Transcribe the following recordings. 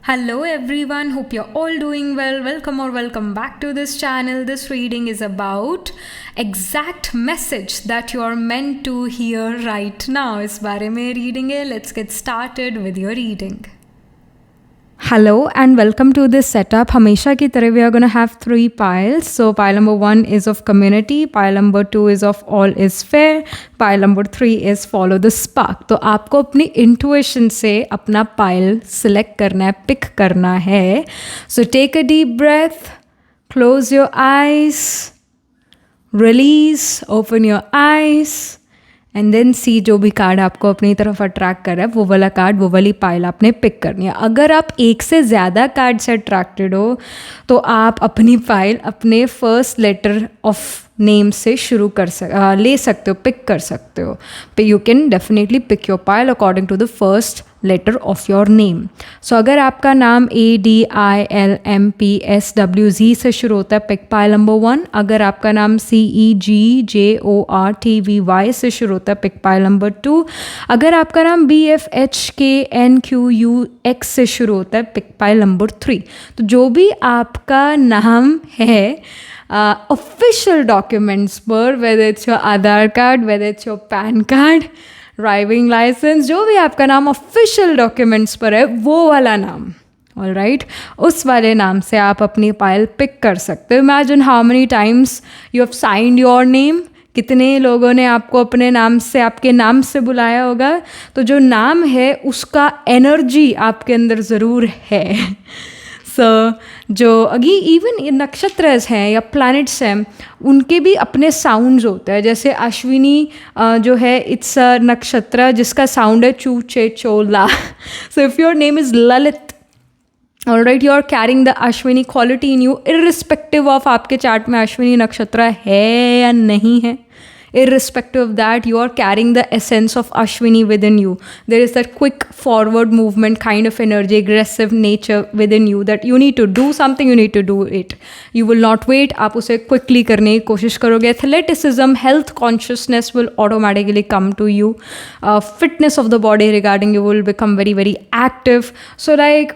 Hello everyone, hope you're all doing well. Welcome or welcome back to this channel. This reading is about exact message that you're meant to hear right now. इस बारे में reading है. Let's get started with your reading. Hello and welcome to this setup. हमेशा की तरह we are going to have 3 piles. So pile number 1 is of community, pile number 2 is of all is fair, pile number 3 is follow the spark. तो आपको अपनी intuition से अपना pile select करना है, pick करना है. So take a deep breath, close your eyes, release, open your eyes. And then see जो भी कार्ड आपको अपनी तरफ अट्रैक्ट कर रहा है वो वाला कार्ड, वो वाली पाइल आपने पिक करनी है. अगर आप एक से ज़्यादा कार्ड से अट्रैक्टेड हो तो आप अपनी पाइल अपने फर्स्ट लेटर ऑफ नेम से शुरू ले सकते हो, पिक कर सकते हो. You can definitely pick your pile according to the first letter of your name. So अगर आपका नाम ADILMPSWZ से शुरू होता है, पिक पाइल नंबर 1. अगर आपका नाम CEGJORTVY से शुरू होता है, पिक पाइल नंबर 2. अगर आपका नाम BFHKNQUX से शुरू होता है, पिक पाइल नंबर 3. तो जो भी आपका नाम है ऑफिशियल डॉक्यूमेंट्स पर, whether it's your Aadhaar card, whether it's your PAN card, driving licence, जो भी आपका नाम ऑफिशियल डॉक्यूमेंट्स पर है वो वाला नाम, ऑल राइट, उस वाले नाम से आप अपनी पाइल पिक कर सकते हो. Imagine how many times you have signed your name. कितने लोगों ने आपको अपने नाम से, आपके नाम से बुलाया होगा. तो जो नाम है उसका एनर्जी आपके अंदर ज़रूर है. जो अभी इवन नक्षत्र हैं या प्लैनेट्स हैं उनके भी अपने साउंड्स होते हैं. जैसे अश्विनी जो है, इट्स अ नक्षत्र जिसका साउंड है चू चे चोला. So if your name is Lalit, alright, you are carrying the Ashwini quality in you, irrespective of आपके चार्ट में अश्विनी नक्षत्र है या नहीं है. Irrespective of that, you are carrying the essence of Ashwini within you. There is that quick forward movement kind of energy, aggressive nature within you that you need to do something, you need to do it. You will not wait. आप उसे quickly करने की कोशिश करोगे. Athleticism, health consciousness will automatically come to you. Fitness of the body regarding you will become very, very active. So like,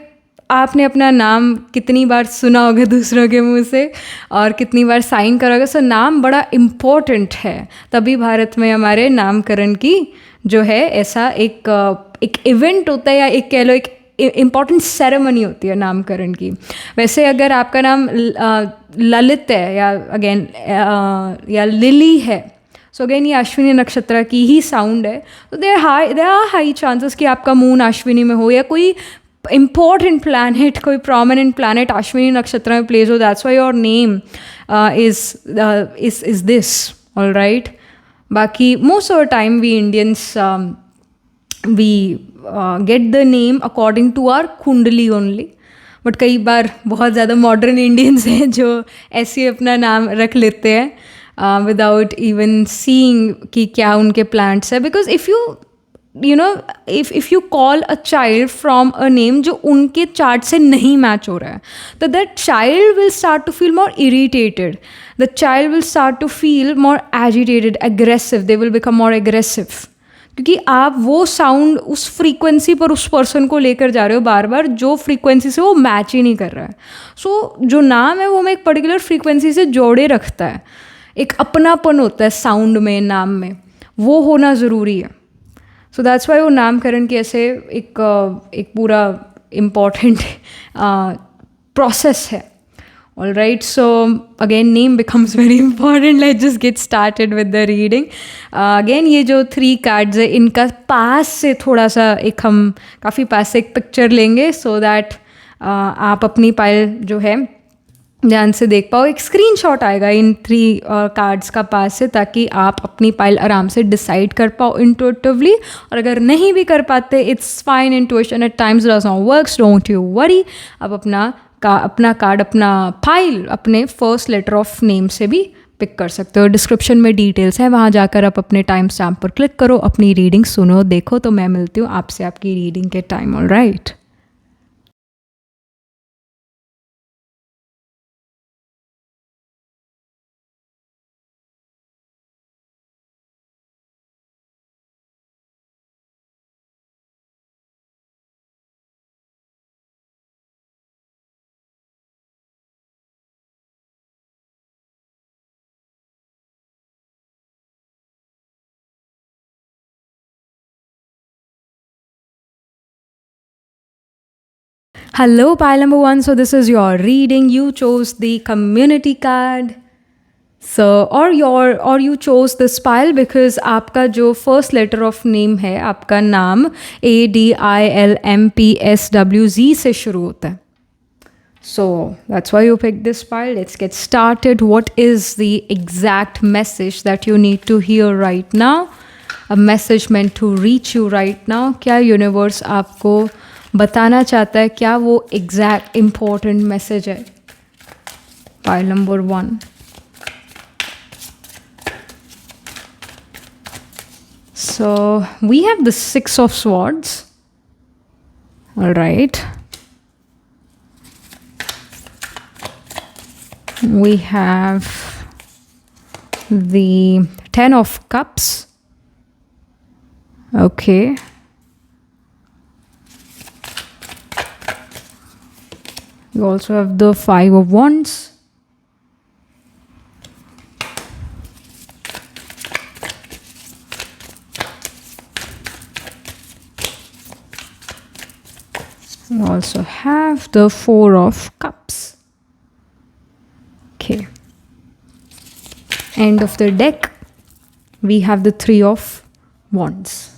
आपने अपना नाम कितनी बार सुना होगा दूसरों के मुंह से और कितनी बार साइन करा होगा. सो नाम बड़ा इम्पोर्टेंट है. तभी भारत में हमारे नामकरण की जो है ऐसा एक इवेंट होता है, या एक कह लो एक इम्पॉर्टेंट सेरेमनी होती है नामकरण की. वैसे अगर आपका नाम ललित है या अगेन या लिली है, सो अगेन ये अश्विनी नक्षत्र की ही साउंड है. तो देयर आर हाई चांसेस कि आपका मून अश्विनी में हो या कोई important planet, कोई prominent planet अश्विनी नक्षत्र में प्लेस हो. That's why your name is this, all right. बाकी most of the time we Indians we get the name according to our कुंडली only. बट कई बार बहुत ज़्यादा मॉडर्न इंडियंस हैं जो ऐसे अपना नाम रख लेते हैं विदाउट इवन सीइंग कि क्या उनके प्लांट्स है. Because if you know, if you call a child from a name जो उनके चार्ट से नहीं मैच हो रहा है, तो that child will start to feel more irritated. The child will start to feel more agitated, aggressive. They will become more aggressive. क्योंकि आप वो साउंड उस फ्रीक्वेंसी पर उस पर्सन को लेकर जा रहे हो बार बार जो फ्रीक्वेंसी से वो मैच ही नहीं कर रहा है. सो जो नाम है वो हमें एक पर्टिकुलर फ्रीक्वेंसी से जोड़े रखता है. एक अपनापन होता है साउंड में, नाम में, वो होना ज़रूरी है. सो दैट्स वाई वो नामकरण की ऐसे एक पूरा इम्पॉर्टेंट प्रोसेस है. All right, so again name becomes very important. Let just get started with the reading. Again ये जो 3 कार्ड्स है इनका पास से थोड़ा सा हम काफ़ी पास से एक पिक्चर लेंगे सो दैट आप अपनी पाइल जो है ध्यान से देख पाओ. एक स्क्रीनशॉट आएगा इन 3 कार्ड्स का पास से, ताकि आप अपनी पाइल आराम से डिसाइड कर पाओ इंट्यूटिवली. और अगर नहीं भी कर पाते, it's fine. Intuition at times does not works, don't you worry. आप अपना कार्ड, अपना फाइल अपने फर्स्ट लेटर ऑफ नेम से भी पिक कर सकते हो. डिस्क्रिप्शन में डिटेल्स है, वहाँ जाकर आप अपने टाइम स्टैम्प पर क्लिक करो, अपनी रीडिंग सुनो, देखो. तो मैं मिलती हूँ आपसे आपकी रीडिंग के time. All right. Hello, pile number one. So this is your reading. You chose the community card. So or you chose this pile because आपका जो first letter of name है, आपका नाम ADILMPSWZ से शुरू होता है. So that's why you picked this pile. Let's get started. What is the exact message that you need to hear right now? A message meant to reach you right now. क्या universe आपको बताना चाहता है? क्या वो exact important message है? Pile number one. So we have the Six of Swords. All right. We have the Ten of Cups. Okay. We also have the Five of Wands. We also have the Four of Cups. Okay. End of the deck, we have the Three of Wands.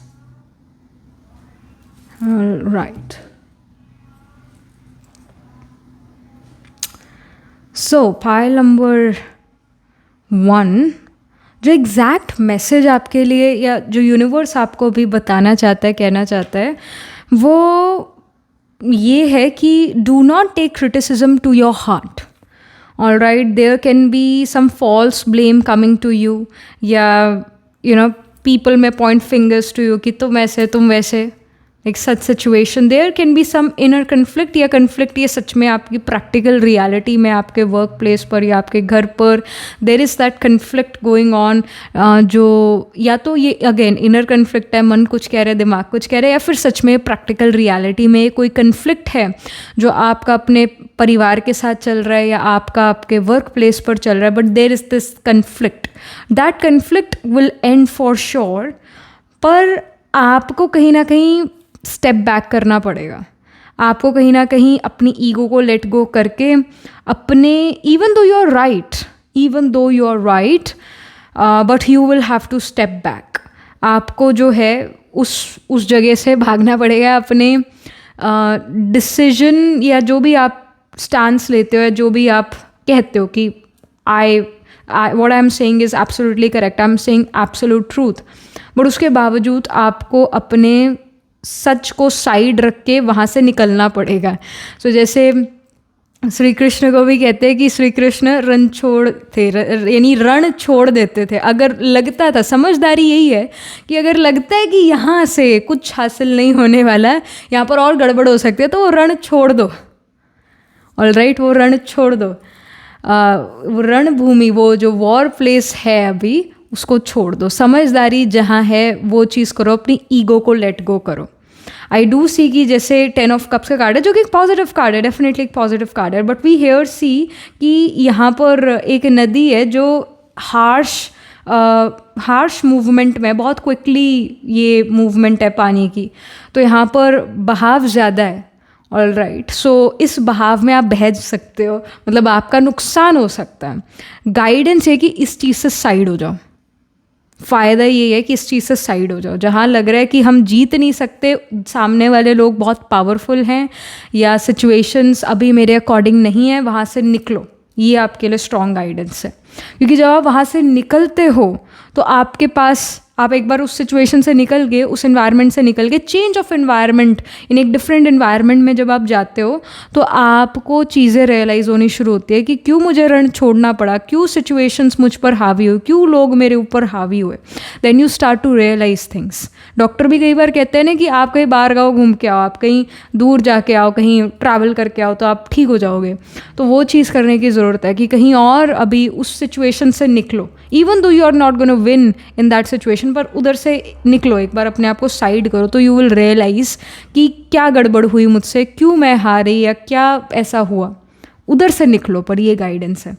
All right. So pile number one, जो exact message आपके लिए या जो universe आपको भी बताना चाहता है, कहना चाहता है, वो ये है कि do not take criticism to your heart. All right, there can be some false blame coming to you, या people may point fingers to you कि तुम ऐसे तुम वैसे. Like such situation, there can be some inner conflict, या conflict ये सच में आपकी practical reality में आपके work place पर या आपके घर पर there is that conflict going on, जो या तो ये again inner conflict है, मन कुछ कह रहे हैं, दिमाग कुछ कह रहे हैं, या फिर सच में practical reality में कोई conflict है जो आपका अपने परिवार के साथ चल रहा है या आपका आपके वर्क प्लेस पर चल रहा है. But there is this conflict. That conflict will and for sure, पर आपको कहीं ना कहीं स्टेप बैक करना पड़ेगा. आपको कहीं ना कहीं अपनी ईगो को लेट गो करके अपने even though you are right but you will have to step back. आपको जो है उस जगह से भागना पड़ेगा. अपने डिसीजन या जो भी आप स्टांस लेते हो, जो भी आप कहते हो कि what I am saying is absolutely correct, I am saying absolute truth, but उसके बावजूद आपको अपने सच को साइड रख के वहाँ से निकलना पड़ेगा. सो जैसे श्री कृष्ण को भी कहते हैं कि श्री कृष्ण रण छोड़ देते थे. अगर लगता था, समझदारी यही है कि अगर लगता है कि यहाँ से कुछ हासिल नहीं होने वाला, यहाँ पर और गड़बड़ हो सकती है, तो वो रण छोड़ दो. ऑलराइट, वो रण छोड़ दो. वो रणभूमि, वो जो वॉर प्लेस है अभी, उसको छोड़ दो. समझदारी जहाँ है वो चीज़ करो, अपनी ईगो को लेट गो करो. आई डू सी कि जैसे 10 ऑफ कप्स का कार्ड है, जो कि एक पॉजिटिव कार्ड है, डेफिनेटली एक पॉजिटिव कार्ड है, बट वी हेयर सी कि यहाँ पर एक नदी है जो हार्श मूवमेंट में, बहुत क्विकली ये मूवमेंट है पानी की, तो यहाँ पर बहाव ज़्यादा है. ऑल राइट, सो इस बहाव में आप बह सकते हो, मतलब आपका नुकसान हो सकता है. गाइडेंस है कि इस चीज़ से साइड हो जाओ. फ़ायदा ये है कि इस चीज़ से साइड हो जाओ. जहाँ लग रहा है कि हम जीत नहीं सकते, सामने वाले लोग बहुत पावरफुल हैं या सिचुएशंस अभी मेरे अकॉर्डिंग नहीं है, वहाँ से निकलो. ये आपके लिए स्ट्रॉन्ग गाइडेंस है, क्योंकि जब आप वहाँ से निकलते हो तो आपके पास, आप एक बार उस सिचुएशन से निकल गए, उस एनवायरनमेंट से निकल गए, चेंज ऑफ एनवायरनमेंट, इन एक डिफरेंट एनवायरनमेंट में जब आप जाते हो तो आपको चीज़ें रियलाइज़ होनी शुरू होती है कि क्यों मुझे रण छोड़ना पड़ा, क्यों सिचुएशंस मुझ पर हावी हुए, क्यों लोग मेरे ऊपर हावी हुए. Then you start to realise things. Doctor भी कई बार कहते हैं ना कि आप कहीं बाहर गाँव घूम के आओ, आप कहीं दूर जाके आओ, कहीं ट्रैवल करके आओ, तो आप ठीक हो जाओगे. तो वो चीज़ करने की ज़रूरत है कि कहीं और अभी उस सिचुएशन से निकलो. Even though you are not gonna win in that situation, पर उधर से निकलो, एक बार अपने आप को साइड करो, तो यू विल रियलाइज़ कि क्या गड़बड़ हुई मुझसे, क्यों मैं हारी या क्या ऐसा हुआ. उधर से निकलो, पर ये गाइडेंस है.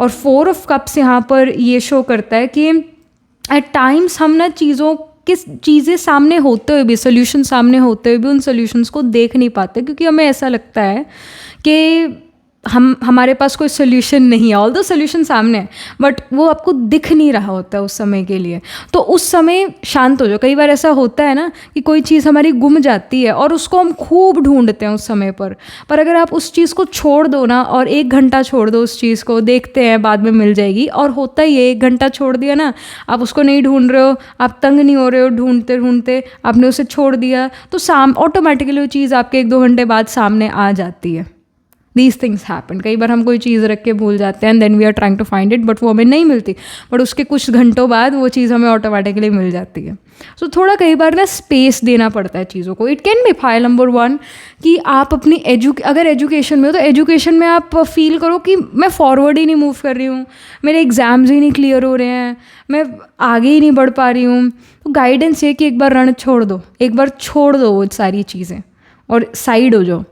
और 4 ऑफ कप्स यहाँ पर ये शो करता है कि एट टाइम्स हम ना चीज़ों किस चीज़ें सामने होते हुए भी, सोल्यूशन सामने होते हुए भी उन सोल्यूशंस को देख नहीं पाते, क्योंकि हमें ऐसा लगता है कि हमारे पास कोई सोल्यूशन नहीं है, ऑल दो सोल्यूशन सामने है, बट वो आपको दिख नहीं रहा होता उस समय के लिए। तो उस समय शांत हो जाओ। कई बार ऐसा होता है ना कि कोई चीज़ हमारी गुम जाती है और उसको हम खूब ढूंढते हैं उस समय पर अगर आप उस चीज़ को छोड़ दो ना और 1 घंटा छोड़ दो उस चीज़ को, देखते हैं बाद में मिल जाएगी, और होता ही है 1 घंटा छोड़ दिया ना, आप उसको नहीं ढूंढ रहे हो, आप तंग नहीं हो रहे हो ढूंढते ढूंढते, आपने उसे छोड़ दिया, तो ऑटोमेटिकली वो चीज़ आपके 1-2 घंटे बाद सामने आ जाती है। These things happen. कई बार हम कोई चीज़ रख के भूल जाते हैं and then we are trying to find it, but वो हमें नहीं मिलती, बट उसके कुछ घंटों बाद वो चीज़ हमें ऑटोमेटिकली मिल जाती है। सो थोड़ा कई बार ना स्पेस देना पड़ता है चीज़ों को। It can B file number 1 कि आप अपनी अगर एजुकेशन में हो तो एजुकेशन में आप फील करो कि मैं फॉरवर्ड ही नहीं मूव कर रही हूँ, मेरे एग्ज़ाम्स ही नहीं क्लियर हो रहे हैं, मैं आगे ही नहीं बढ़ पा रही हूँ। तो गाइडेंस ये कि एक बार रण छोड़ दो, एक बार छोड़ दो वो सारी चीज़ें और साइड हो जाओ,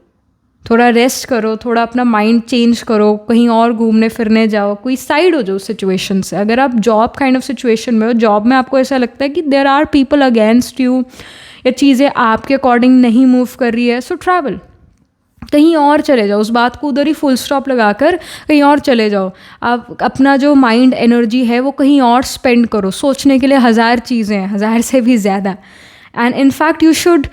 थोड़ा रेस्ट करो, थोड़ा अपना माइंड चेंज करो, कहीं और घूमने फिरने जाओ, कोई साइड हो जाओ सिचुएशन से। अगर आप जॉब काइंड ऑफ सिचुएशन में हो, जॉब में आपको ऐसा लगता है कि there are people against you या चीज़ें आपके अकॉर्डिंग नहीं मूव कर रही है, सो ट्रैवल, कहीं और चले जाओ, उस बात को उधर ही फुल स्टॉप लगाकर कहीं और चले जाओ। आप अपना जो माइंड एनर्जी है वो कहीं और स्पेंड करो। सोचने के लिए 1000 चीज़ें हैं, 1000 से भी ज़्यादा। And in fact, you should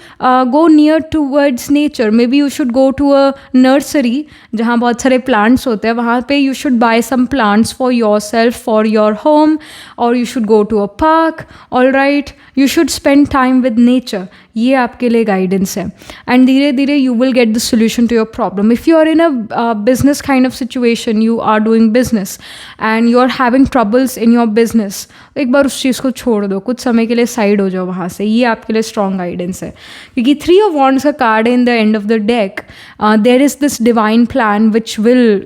go near towards nature. Maybe you should go to a nursery जहाँ बहुत सारे plants होते हैं, वहाँ पे you should buy some plants for yourself, for your home, or you should go to a park. All right, you should spend time with nature. ये आपके लिए गाइडेंस है, एंड धीरे धीरे you will get the solution to your problem. If you are in a business kind of situation, you are doing business and you are having troubles in your business, एक बार उस चीज़ को छोड़ दो, कुछ समय के लिए साइड हो जाओ वहाँ से। ये आपके लिए स्ट्रॉन्ग गाइडेंस है, क्योंकि 3 ऑफ वॉन्ड्स का card in the end of the deck, there is this divine plan which will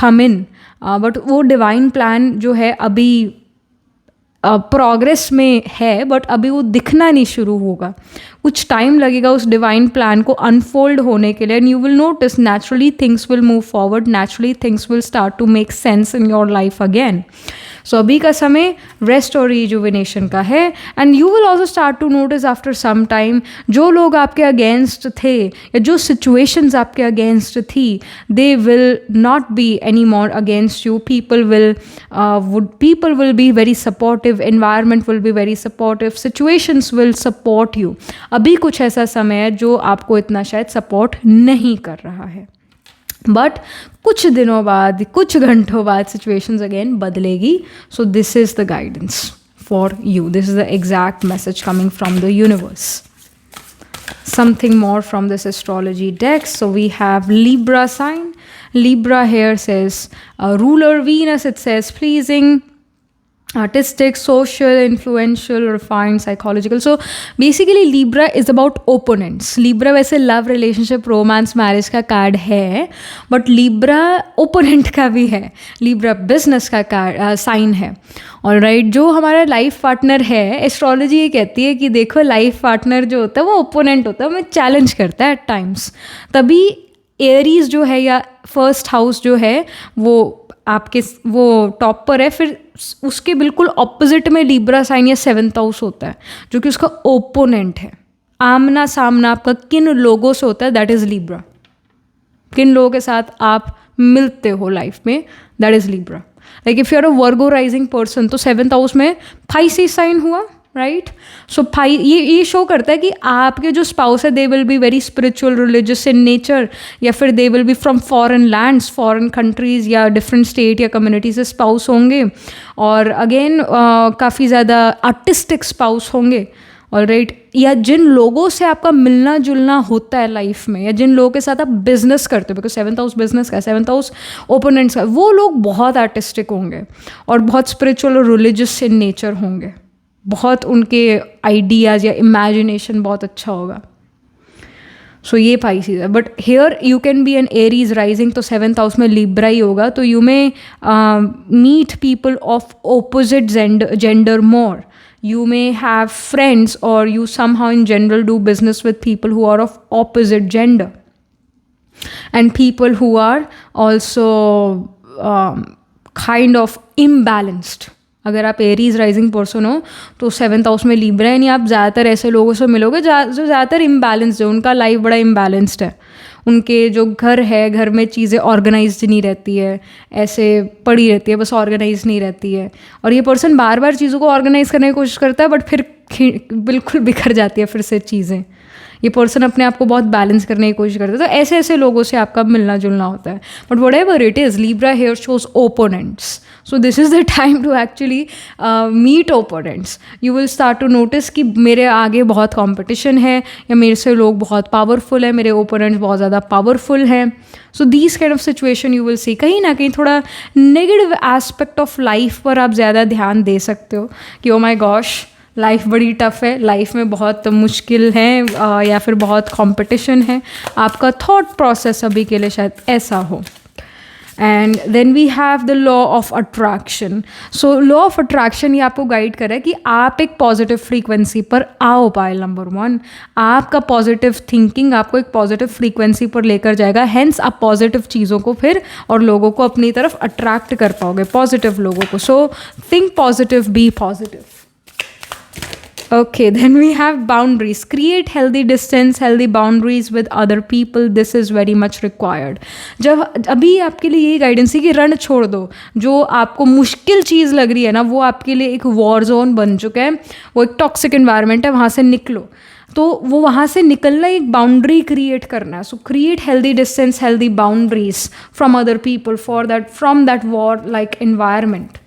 come in, but वो डिवाइन प्लान जो है अभी प्रोग्रेस में है, बट अभी वो दिखना नहीं शुरू होगा, कुछ टाइम लगेगा उस डिवाइन प्लान को अनफोल्ड होने के लिए, and you will notice naturally things will move forward, naturally things will start to make sense in your life again. So अभी का समय रेस्ट और रिजुविनेशन का है, and you will also start to notice after some time जो लोग आपके against थे या जो सिचुएशंस आपके अगेंस्ट थी, they will not be any more against you. People will be very supportive, environment will be very supportive, situations will support you. अभी कुछ ऐसा समय है जो आपको इतना शायद सपोर्ट नहीं कर रहा है, बट कुछ दिनों बाद, कुछ घंटों बाद सिचुएशंस अगेन बदलेगी। So this is the guidance for you, this is the exact message coming from the universe. Something more from this astrology deck. So we have Libra sign. Libra here says ruler Venus, it says pleasing, artistic, social, influential, refined, psychological. So basically Libra is about opponents. Libra वैसे love, relationship, romance, marriage का card है, but Libra opponent का भी है, Libra business का card sign है। Alright, जो हमारा लाइफ पार्टनर है, एस्ट्रोलॉजी ये कहती है कि देखो लाइफ पार्टनर जो होता है वो ओपोनेंट होता है, हमें चैलेंज करता है एट टाइम्स। तभी एरीज जो है या फर्स्ट हाउस जो है वो आपके वो टॉप पर है, फिर उसके बिल्कुल ऑपोजिट में लिब्रा साइन या 7th हाउस होता है जो कि उसका ओपोनेंट है। आमना सामना आपका किन लोगों से होता है, दैट इज़ लिब्रा। किन लोगों के साथ आप मिलते हो लाइफ में, that is Libra. Like if you are a Virgo rising person तो 7th हाउस में पाइसेस साइन हुआ, राइट। सो ये शो करता है कि आपके जो स्पाउस है they will be very spiritual, religious in nature, या फिर दे विल बी from foreign lands, foreign countries या डिफरेंट स्टेट या कम्युनिटी से स्पाउस होंगे। और अगेन काफ़ी ज़्यादा आर्टिस्टिक स्पाउस होंगे, ऑलराइट। या जिन लोगों से आपका मिलना जुलना होता है लाइफ में, या जिन लोगों के साथ आप बिजनेस करते हो, बिकॉज 7th हाउस बिजनेस का, 7th हाउस ओपोनेंट्स का, वो लोग बहुत आर्टिस्टिक होंगे और बहुत स्पिरिचुअल और रिलीजियस इन नेचर होंगे। बहुत उनके आइडियाज़ या इमेजिनेशन बहुत अच्छा होगा। सो ये पाइसेस है, but here you can be an Aries rising, तो 7th हाउस में लिब्रा ही होगा। तो you may meet people of opposite gender more, you may have friends or you somehow in general do business with people who are of opposite gender, and people who are also kind of imbalanced, अगर आप Aries rising person हो तो 7th house में Libra है, यानी आप ज़्यादातर ऐसे लोगों से मिलोगे जो ज़्यादातर इम्बैलेंस्ड है, उनका लाइफ बड़ा इम्बैलेंस्ड है, उनके जो घर है, घर में चीज़ें ऑर्गेनाइज्ड नहीं रहती है, ऐसे पड़ी रहती है, बस ऑर्गेनाइज नहीं रहती है। और ये पर्सन बार बार चीज़ों को ऑर्गेनाइज करने की कोशिश करता है, बट फिर बिल्कुल बिखर जाती है फिर से चीज़ें। ये पर्सन अपने आप को बहुत बैलेंस करने की कोशिश करता है, तो ऐसे ऐसे लोगों से आपका मिलना जुलना होता है। But whatever it is, Libra here shows opponents, so this is the time to actually meet opponents. You will start to notice कि मेरे आगे बहुत कॉम्पिटिशन है, या मेरे से लोग बहुत पावरफुल है, मेरे ओपोनेंट्स बहुत ज़्यादा पावरफुल हैं। So these kind of situation you will see. कहीं ना कहीं थोड़ा नेगेटिव एस्पेक्ट ऑफ लाइफ पर आप ज़्यादा ध्यान दे सकते हो कि ओ माई गॉश, लाइफ बड़ी टफ है, लाइफ में बहुत मुश्किल है, या फिर बहुत कंपटीशन है। आपका थॉट प्रोसेस अभी के लिए शायद ऐसा हो। And then we have the law of attraction. So law of attraction ये आपको गाइड करे कि आप एक पॉजिटिव फ्रीक्वेंसी पर आओ। पाइल नंबर 1, आपका पॉजिटिव थिंकिंग आपको एक पॉजिटिव फ्रीक्वेंसी पर लेकर जाएगा, हेंस आप पॉजिटिव चीज़ों को फिर और लोगों को अपनी तरफ अट्रैक्ट कर पाओगे, पॉजिटिव लोगों को। So think positive, be positive. Okay, then we have boundaries. Create healthy distance, healthy boundaries with other people. This is very much required. जब अभी आपके लिए यही गाइडेंस है कि रण छोड़ दो, जो आपको मुश्किल चीज़ लग रही है ना, वो आपके लिए एक वॉर जोन बन चुका है, वो एक टॉक्सिक इन्वायरमेंट है, वहाँ से निकलो। तो वो वहाँ से निकलना एक बाउंड्री क्रिएट करना है। सो create healthy distance, healthy boundaries from other people for that, from that war like environment.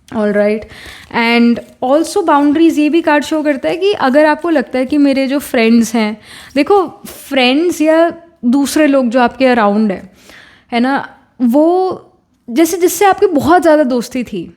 All right. And also boundaries ये भी कार्ड शो करता है कि अगर आपको लगता है कि मेरे जो फ्रेंड्स हैं, देखो फ्रेंड्स या दूसरे लोग जो आपके अराउंड है ना, वो जैसे जिससे आपकी बहुत ज़्यादा दोस्ती थी,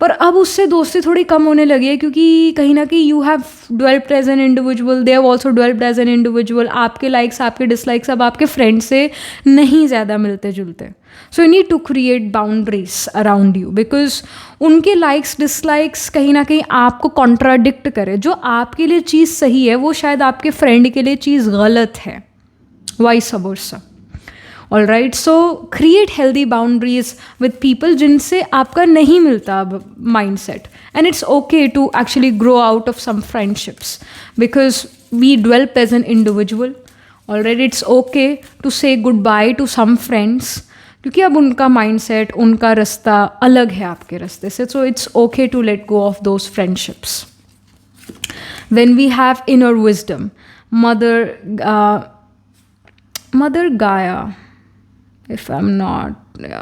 पर अब उससे दोस्ती थोड़ी कम होने लगी है, क्योंकि कहीं ना कहीं you have developed as an individual, they have also developed as an individual. आपके लाइक्स, आपके डिसलाइक्स अब आपके फ्रेंड से नहीं ज़्यादा मिलते जुलते। So you need to create boundaries around you, because उनके लाइक्स डिसलाइक्स कहीं ना कहीं आपको कॉन्ट्राडिक्ट करे। जो आपके लिए चीज़ सही है वो शायद आपके फ्रेंड के लिए चीज़ गलत है, vice versa. All right. So create healthy boundaries with people जिनसे आपका नहीं मिलता अब mindset, and it's okay to actually grow out of some friendships because we develop as an individual. All right, it's okay to say goodbye to some friends, क्योंकि अब उनका mind set, उनका रास्ता अलग है आपके रास्ते से। So it's okay to let go of those friendships. Then we have inner wisdom, mother Gaia, if I'm not,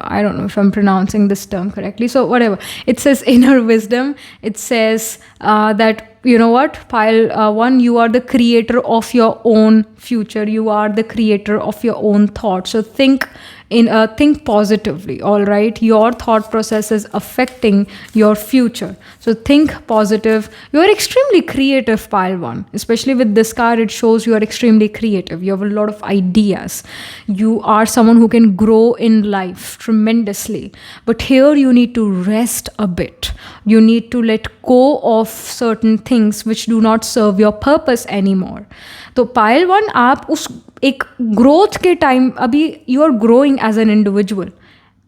I don't know if I'm pronouncing this term correctly. So whatever, it says inner wisdom. It says that, you know what, pile 1, you are the creator of your own future. You are the creator of your own thoughts. So think positively. All right, your thought process is affecting your future, so think positive. You are extremely creative, pile 1, especially with this card. It shows you are extremely creative. You have a lot of ideas. You are someone who can grow in life tremendously, but here you need to rest a bit. You need to let go of certain things which do not serve your purpose anymore. तो पायल 1, आप उस एक growth के time, अभी you are growing as an individual.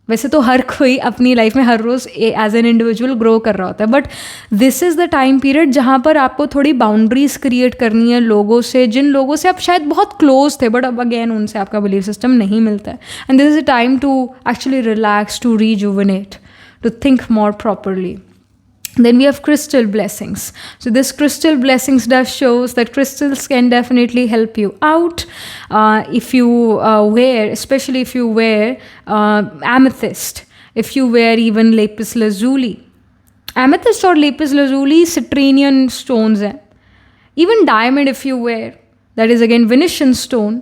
वैसे तो हर कोई अपनी लाइफ में हर रोज़ एज एन इंडिविजुअल ग्रो कर रहा होता है, but this is the time period जहाँ पर आपको थोड़ी बाउंड्रीज क्रिएट करनी है लोगों से, जिन लोगों से आप शायद बहुत क्लोज थे, बट अब अगेन उनसे आपका बिलीफ सिस्टम नहीं मिलता है। And this is a time to actually relax, to rejuvenate, to think more properly. Then we have crystal blessings. So this crystal blessings does shows that crystals can definitely help you out if you wear, especially if you wear amethyst, if you wear even lapis lazuli. Amethyst or lapis lazuli Citrinian stones हैं. Even diamond if you wear, that is again Venetian stone.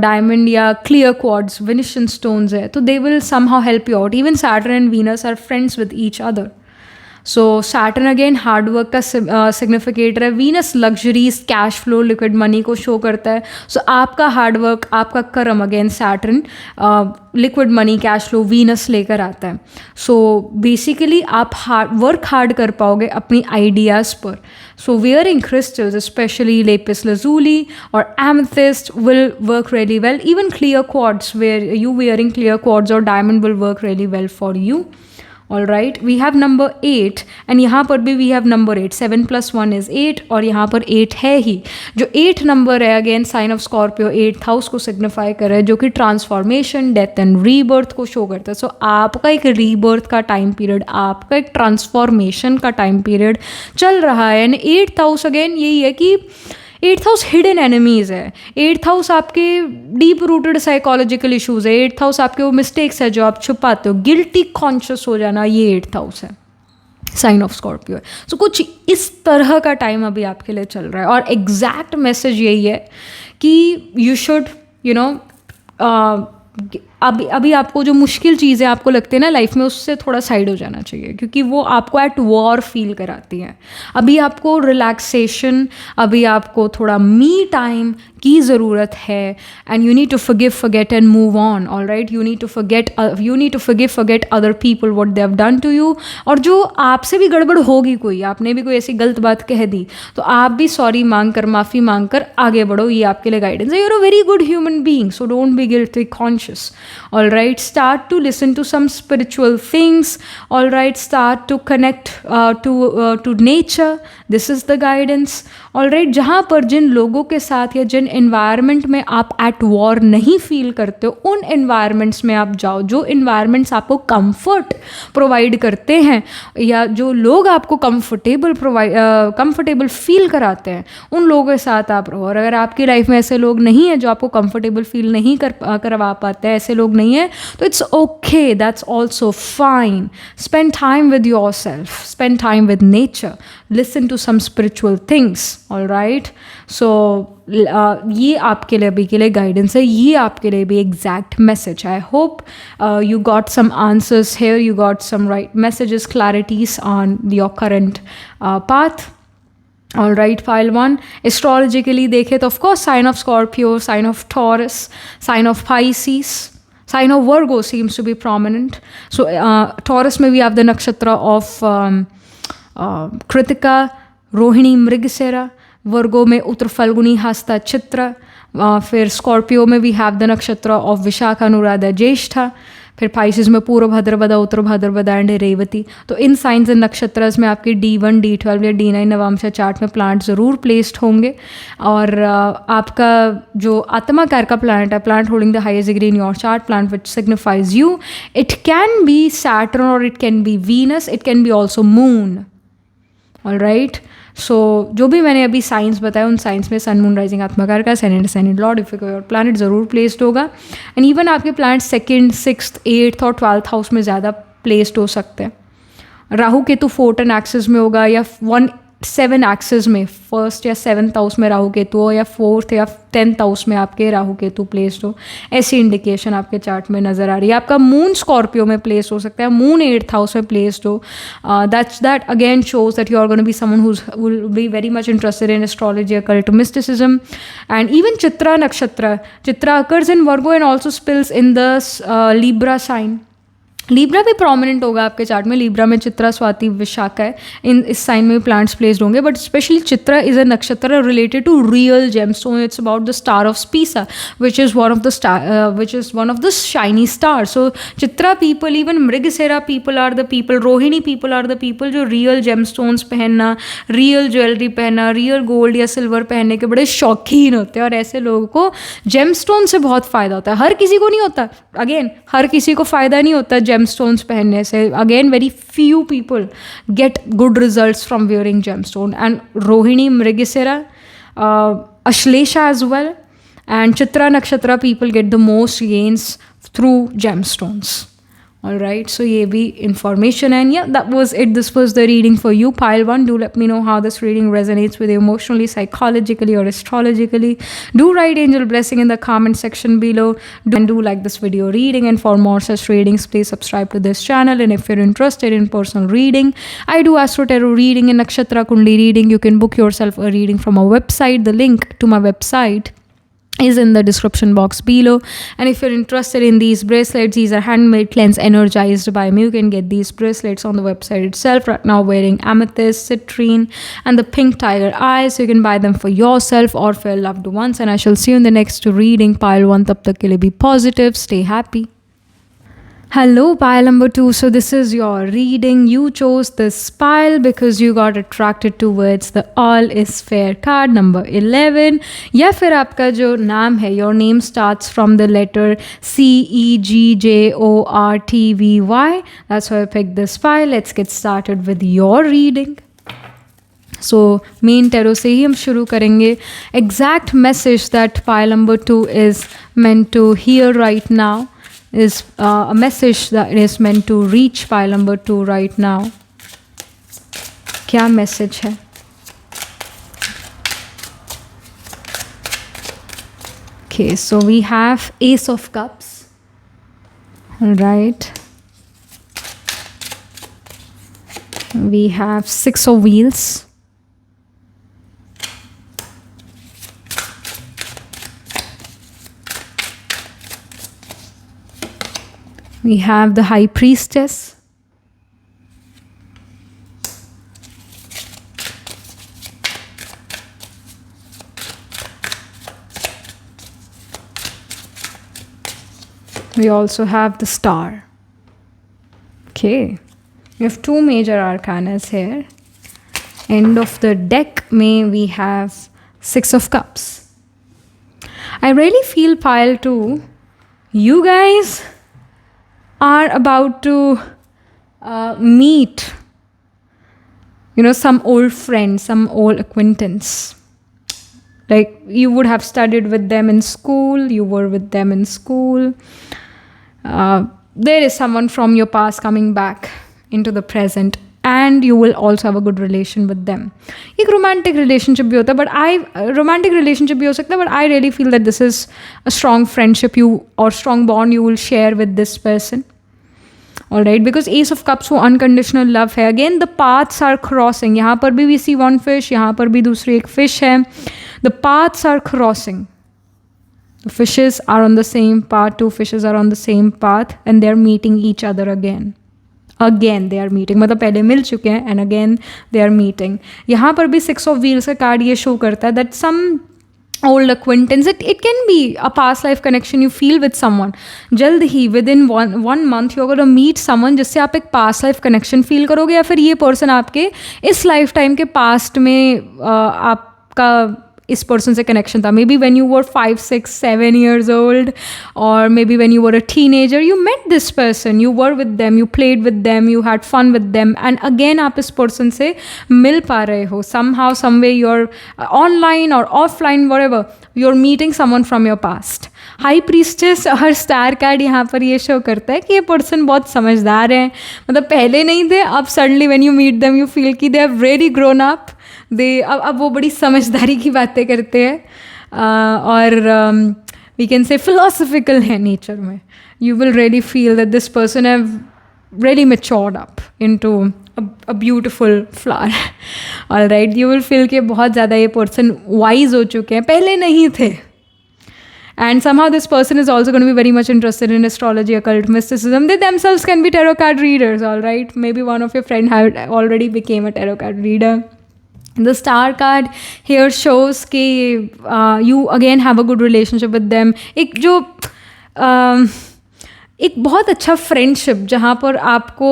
Diamond या clear quartz Venetian stones है, तो they will somehow help you out. Even Saturn and Venus are friends with each other. So Saturn again hard work का significator है, Venus luxuries, cash flow, liquid money को show करता है। So आपका hard work, आपका कर्म, again Saturn liquid money, cash flow, Venus लेकर आता है। सो बेसिकली आप वर्क हार्ड कर पाओगे अपनी आइडियाज़ पर। So wearing crystals, specially lapis lazuli और amethyst will work really well. Even clear quartz, where you wearing clear quartz or diamond will work really well for you. All right, we have number 8 and यहाँ पर भी we have number 8, 7 + 1 is 8 और यहाँ पर 8 है ही। जो 8 number है again sine of Scorpio 8th house को सिग्निफाई कर रहा है, जो कि ट्रांसफॉर्मेशन, डेथ एंड रीबर्थ को शो करता है। सो आपका एक रीबर्थ का टाइम पीरियड, आपका एक ट्रांसफॉर्मेशन का टाइम पीरियड चल रहा है। एंड 8th हाउस अगेन यही है कि 8th हाउस हिडन एनिमीज़ है, 8th हाउस आपके डीप रूटेड साइकोलॉजिकल इशूज़ है, 8th हाउस आपके वो मिस्टेक्स है जो आप छुपाते हो, गिल्टी कॉन्शियस हो जाना, ये 8th हाउस है, साइन ऑफ स्कॉर्पियो है। सो कुछ इस तरह का टाइम अभी आपके लिए चल रहा है और एग्जैक्ट मैसेज यही है कि यू शुड यू नो अभी आपको जो मुश्किल चीज़ें आपको लगती है ना लाइफ में, उससे थोड़ा साइड हो जाना चाहिए, क्योंकि वो आपको एट वॉर फील कराती हैं। अभी आपको रिलैक्सेशन, अभी आपको थोड़ा मी टाइम की ज़रूरत है and you need to forgive, forget and move on. All right, you need to forgive, forget other people what they have done to you. और जो आपसे भी गड़बड़ होगी, कोई आपने भी कोई ऐसी गलत बात कह दी, तो आप भी सॉरी मांग कर, माफ़ी मांग कर आगे बढ़ो। ये आपके लिए गाइडेंस है। You are a very good human being, so don't be guilty conscious. All right, start to listen to some spiritual things. All right, start to connect to nature. This is the guidance. All right, जहाँ पर जिन लोगों के साथ या जिन environment में आप at war नहीं feel करते हो, उन environments में आप जाओ। जो environments आपको comfort provide करते हैं या जो लोग आपको comfortable feel कराते हैं, उन लोगों के साथ आप रहो। और अगर आपकी लाइफ में ऐसे लोग नहीं हैं जो आपको comfortable feel नहीं करवा पाते हैं, ऐसे लोग नहीं है, तो it's okay, that's also fine. Spend time with yourself, spend time with nature, listen to some spiritual things. All right, so ये आपके लिए अभी के लिए गाइडेंस है, ये आपके लिए भी exact message. I hope you got some answers here, you got some right messages, clarities on your current path. All right, pile 1, astrologically देखें तो of course sign of Scorpio, sign of Taurus, sign of Pisces, sign of Virgo seems to be prominent. So Taurus में we have the nakshatra of Kritika, Rohini, Mrigasira. Virgo में उत्तर फल्गुनी, हस्ता, चित्रा. फिर Scorpio में we have the nakshatra of Vishakha, Anuradha, ज्येष्ठा. फिर Pisces में पूर्व भाद्रपदा, उत्तर Bhadrapada and Revati. तो इन साइंस एंड नक्षत्रस में आपके D1, D12 या D9 नवांश चार्ट में प्लांट ज़रूर प्लेस्ड होंगे। और आपका जो आत्माकार का प्लानट है, planet holding the highest degree in your chart, planet which signifies you, it can be Saturn और it can be Venus, it can be also moon. All right, so जो भी मैंने अभी साइंस बताया, उन साइंस में सन, moon, rising, आत्माकार का, सन Lord, if कोई और प्लानट ज़रूर प्लेस्ड होगा। एंड इवन आपके प्लानट 2nd, 6th, 8th और 12th हाउस में ज़्यादा प्लेस्ड हो सकते हैं। राहु केतु 4 10 एक्सिस में होगा या 1 7 एक्सिस में, 1st या 7th हाउस में राहु केतु हो या 4th या 10th हाउस में आपके राहु केतु प्लेस्ड हो, ऐसी इंडिकेशन आपके चार्ट में नज़र आ रही है। आपका मून स्कॉर्पियो में प्लेस हो सकता है, मून 8th हाउस में प्लेस्ड हो। That again shows that you are gonna be someone who will be very much interested in astrology, occult, mysticism and even Chitra nakshatra. Chitra occurs in Virgo and also spills in the Libra sign. Libra भी prominent होगा आपके chart में। Libra में चित्रा, स्वाति, विशाखा है, इस sign में planets placed होंगे। But specially Chitra is a nakshatra related to real gemstone. It's about the star of Spica which is one of the shiny star. So Chitra people, even Mrigashira people are the people, Rohini people are the people जो real gemstones पहनना, real jewellery पहनना, real gold या silver पहनने के बड़े शौकीन होते हैं। और ऐसे लोगों को जेमस्टोन से बहुत फ़ायदा होता है। हर किसी को नहीं होता, अगेन हर किसी को फ़ायदा नहीं होता gemstones पहनने से। Again very few people get good results from wearing gemstone. And Rohini, Mrigasira, Ashlesha as well, and Chitra Nakshatra people get the most gains through gemstones. All right, so ये भी information, and yeah, that was it. This was the reading for you, pile 1. Do let me know how this reading resonates with you emotionally, psychologically, or astrologically. Do write angel blessing in the comment section below. Do like this video reading, and for more such readings, please subscribe to this channel. And if you're interested in personal reading, I do Astro Tarot reading and Nakshatra Kundli reading. You can book yourself a reading from our website. The link to my website is in the description box below. And if you're interested in these bracelets, these are handmade, cleansed, energized by me. You can get these bracelets on the website itself. Right now wearing amethyst, citrine and the pink tiger eyes, so you can buy them for yourself or for your loved ones. And I shall see you in the next reading, pile 1. Tab tak ke liye be positive, stay happy. Hello, pile number 2. So, this is your reading. You chose this pile because you got attracted towards the All is Fair card number 11. या फिर आपका जो नाम है, your name starts from the letter CEGJORTVY. That's why I picked this pile. Let's get started with your reading. So, main tarot से ही हम शुरू करेंगे. Exact message that pile number 2 is meant to hear right now is a message that is meant to reach pile number 2 right now. क्या message है? Okay, so we have Ace of Cups. All right. We have Six of Wheels. We have the High Priestess. We also have the Star. Okay. We have two major arcanas here. End of the deck, we have Six of Cups. I really feel pile 2, you guys are about to meet, some old friend, some old acquaintance. Like you would have studied with them in school, you were with them in school. There is someone from your past coming back into the present, and you will also have a good relation with them. एक romantic relationship भी होता है, romantic relationship भी हो सकता है, but I really feel that this is a strong friendship or strong bond you will share with this person. All right, because Ace of Cups वो unconditional love है. Again, the paths are crossing. यहाँ पर भी we see one fish, यहाँ पर भी दूसरी एक fish है. The paths are crossing. The fishes are on the same path, two fishes are on the same path, and they're meeting each other again. Again they are meeting, मतलब पहले मिल चुके हैं and again they are meeting. यहाँ पर भी Six of Wheels का card ये show करता है that some old acquaintance, it can be a past life connection you feel with someone. जल्द ही within one month you're going to meet someone जिससे आप एक past life connection feel करोगे, या फिर ये person आपके इस lifetime के past में आपका इस पर्सन से कनेक्शन था. May be when you were 5, 6, 7 years old, और may be when you were a teenager you met this person, you were with them, you played with them, you had fun with them, and again आप इस person से मिल पा रहे हो. Somehow some way you are online और offline, whatever, you are meeting someone from your past. High priestess और star card यहाँ पर ये शो करता है कि ये पर्सन बहुत समझदार हैं, मतलब पहले नहीं थे, अब suddenly when you meet them you feel कि they have really grown up. अब वो बड़ी समझदारी की बातें करते हैं, और वी कैन से फिलोसफिकल है नेचर में. You will really feel that this person have really matured up into a beautiful flower. Alright, you will feel कि बहुत ज़्यादा ये पर्सन वाइज हो चुके हैं, पहले नहीं थे. And somehow this person is also going to be very much interested in astrology, occult, mysticism. They themselves can be tarot card readers, all right? Maybe one of your friend had already became a tarot card reader. The star card here shows कि you again have a good relationship with them. एक बहुत अच्छा friendship जहाँ पर आपको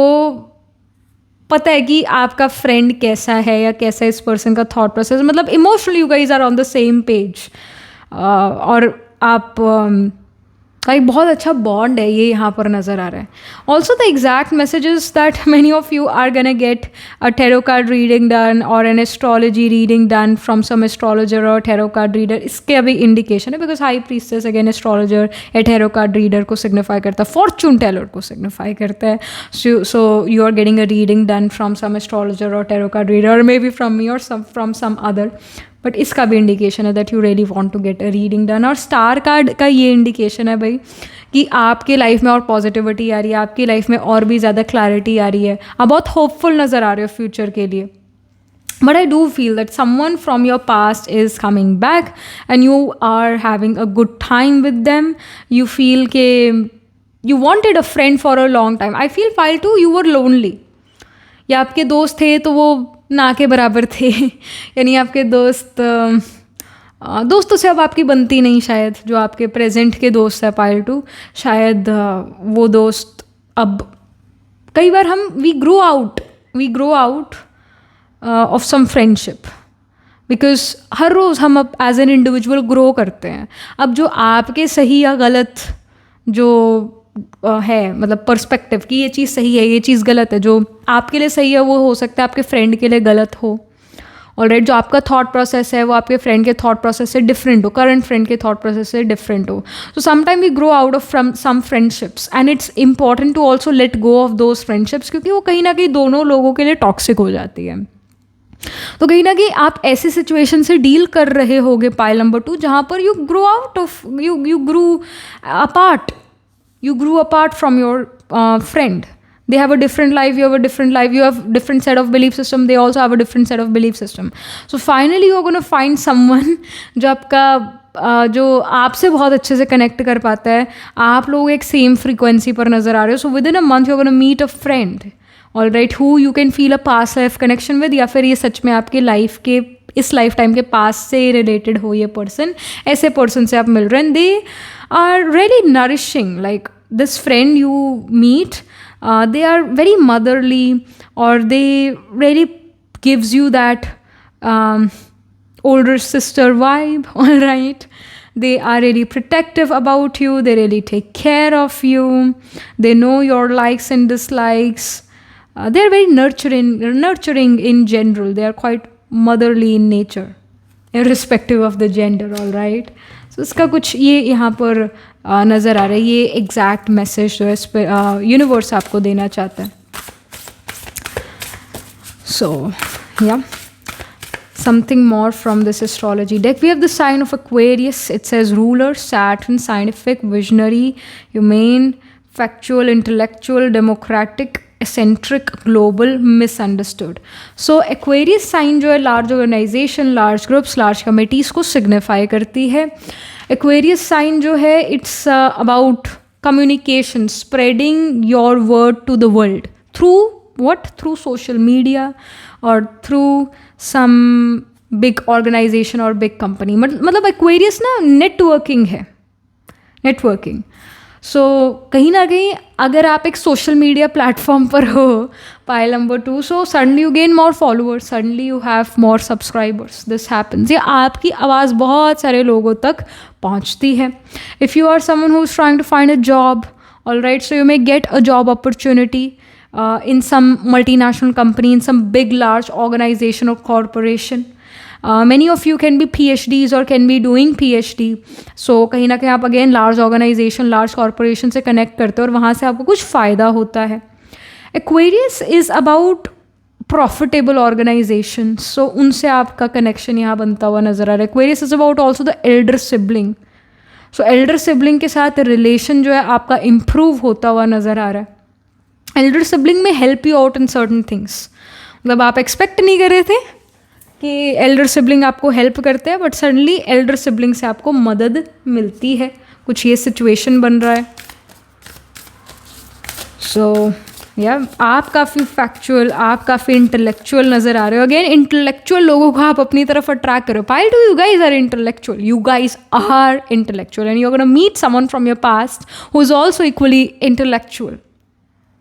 पता है कि आपका फ्रेंड कैसा है या कैसा इस पर्सन का थॉट प्रोसेस, मतलब emotionally you guys are on the same page, और आप का एक बहुत अच्छा बॉन्ड है, ये यहाँ पर नज़र आ रहा है. Also the exact messages that many of you are gonna get a tarot card reading done और an astrology reading done from some astrologer और टेरो कार्ड रीडर, इसके अभी इंडिकेशन है. Because high priestess again astrologer या tarot card reader को signify करता है, fortune teller को सिग्निफाई करता है. So you are getting a reading done from some astrologer और टेरो कार्ड रीडर, और मे बी फ्रॉम मी और फ्रॉम सम अदर, बट इसका भी इंडिकेशन है that you really want to get a reading done. और star card का ये indication है भाई कि आपके लाइफ में और पॉजिटिविटी आ रही है, आपकी लाइफ में और भी ज़्यादा क्लैरिटी आ रही है, आप बहुत होपफुल नज़र आ रहे हो फ्यूचर के लिए. But I do feel that someone from your past is coming back and you are having a good time with them. You feel कि you wanted a friend for a long time. I feel while too you were lonely. या आपके दोस्त थे तो वो ना के बराबर थे, यानी आपके दोस्तों से अब आपकी बनती नहीं शायद, जो आपके प्रेजेंट के दोस्त है पायल टू, शायद वो दोस्त अब कई बार we grow out of some friendship, because हर रोज़ हम अब एज एन इंडिविजुअल ग्रो करते हैं. अब जो आपके सही या गलत जो है, मतलब पर्सपेक्टिव कि ये चीज़ सही है, ये चीज़ गलत है, जो आपके लिए सही है वो हो सकता है आपके फ्रेंड के लिए गलत हो. ऑलराइट, जो आपका थॉट प्रोसेस है वो आपके फ्रेंड के थॉट प्रोसेस से डिफरेंट हो, करंट फ्रेंड के थॉट प्रोसेस से डिफरेंट हो. So sometime we grow out of from some friendships and it's important to also let go of those friendships, क्योंकि वो कहीं ना कहीं दोनों लोगों के लिए टॉक्सिक हो जाती है. तो कहीं ना कहीं आप ऐसी सिचुएशन से डील कर रहे होगे पाइल नंबर 2, जहाँ पर you grow out of you grew apart from your friend. They have a different life, you have a different life, you have different set of belief system, they also have a different set of belief system. So finally you're going to find someone जो आपका जो आपसे बहुत अच्छे से connect कर पाता है, आप लोग एक सेम फ्रीक्वेंसी पर नज़र आ रहे हो. So within a month you are gonna meet a friend, all right, who you can feel a past life connection with, या फिर ये सच में आपके लाइफ के इस लाइफ टाइम के पास से रिलेटेड हो ये पर्सन. ऐसे पर्सन से आप मिल रहे हैं, they are really nourishing. Like this friend you meet, they are very motherly, or they really gives you that older sister vibe. All right, they are really protective about you, they really take care of you, they know your likes and dislikes. They are very nurturing in general. They are quite motherly in nature, irrespective of the gender. All right, so इसका कुछ ये यहाँ पर नज़र आ रहा है. ये एग्जैक्ट मैसेज जो है इस पर यूनिवर्स आपको देना चाहता है. सो या something more from this astrology deck. We have the sign of Aquarius. It says ruler, Saturn, scientific, visionary, humane, factual, intellectual, democratic, eccentric, global, misunderstood. So Aquarius sign जो है large organization, large groups, large committees को signify करती है. Aquarius sign जो है it's about communication, spreading your word to the world through what? Through social media or through some big organization or big company. मतलब Aquarius ना networking है, networking. सो कहीं ना कहीं अगर आप एक सोशल मीडिया प्लेटफॉर्म पर हो, pile number 2, so suddenly you gain more followers, suddenly you have more subscribers. This happens. ये आपकी आवाज़ बहुत सारे लोगों तक पहुंचती है. If you are someone who is trying to find a job, all right, so you may get a job opportunity in some multinational company, in some big large organization or corporation. Many of you can be PhDs or can be doing PhD. So कहीं ना कहीं आप again large organisation, large corporation से connect करते हो और वहाँ से आपको कुछ फ़ायदा होता है. Aquarius is about profitable organization. So उनसे आपका कनेक्शन यहाँ बनता हुआ नज़र आ रहा है. Aquarius is about also the Elder sibling. So Elder sibling के साथ रिलेशन जो है आपका इम्प्रूव होता हुआ नज़र आ रहा है. एल्डर सिबलिंग में help you out in certain things. मतलब आप एक्सपेक्ट नहीं कर रहे थे कि एल्डर सिबलिंग आपको हेल्प करते हैं, बट सडनली एल्डर सिबलिंग से आपको मदद मिलती है. कुछ ये सिचुएशन बन रहा है. सो या आप काफ़ी फैक्चुअल, आप काफ़ी इंटेलेक्चुअल नज़र आ रहे हो. अगेन इंटेलेक्चुअल लोगों को आप अपनी तरफ अट्रैक्ट करो. Pile two, you guys are intellectual, you guys are intellectual, and you are gonna meet someone from your past who is also equally intellectual.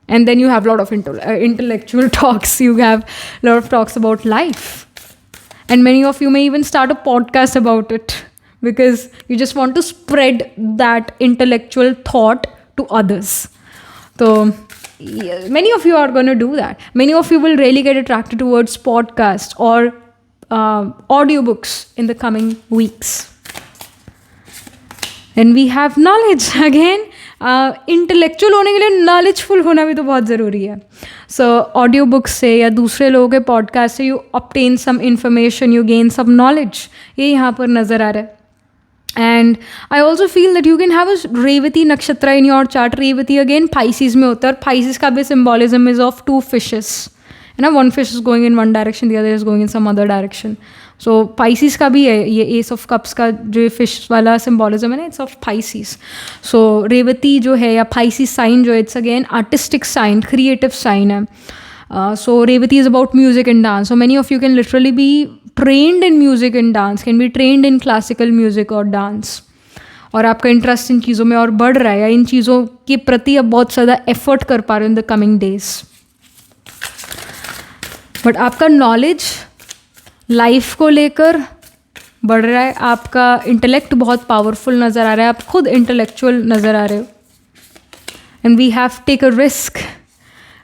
And then you have a lot of intellectual talks. You have a lot of talks about life. And many of you may even start a podcast about it because you just want to spread that intellectual thought to others. So many of you are going to do that. Many of you will really get attracted towards podcasts or audiobooks in the coming weeks. And we have knowledge again. Intellectual होने के लिए knowledgeful होना भी तो बहुत ज़रूरी है. So audio books से या दूसरे लोगों के पॉडकास्ट से you obtain some information, you gain some knowledge. ये यहाँ पर नज़र आ रहा है. And I also feel that you can have a Revati nakshatra in your chart. Revati again Pisces में होता है और पाइसिस का भी सिम्बॉलिज्म इज ऑफ 2 फिशेस, है ना. 1 fish is going in 1 direction, the other is going in some other direction. So Pisces का भी है ये एस ऑफ कप्स का जो फिश वाला सिम्बॉलिज्म है ना, it's of Pisces. So Revati जो है या पाइसिस साइन जो है, it's again artistic sign, creative sign है. So Revati is about music and dance. So many of you can literally be trained in music and dance, can be trained in classical music or dance. और आपका interest in चीज़ों में और बढ़ रहा है, या इन चीज़ों के प्रति अब बहुत ज़्यादा एफर्ट कर पा रहे हो in the coming days. But आपका नॉलेज लाइफ को लेकर बढ़ रहा है, आपका इंटेलेक्ट बहुत पावरफुल नज़र आ रहा है, आप खुद इंटेलेक्चुअल नज़र आ रहे हो। And we have take a risk,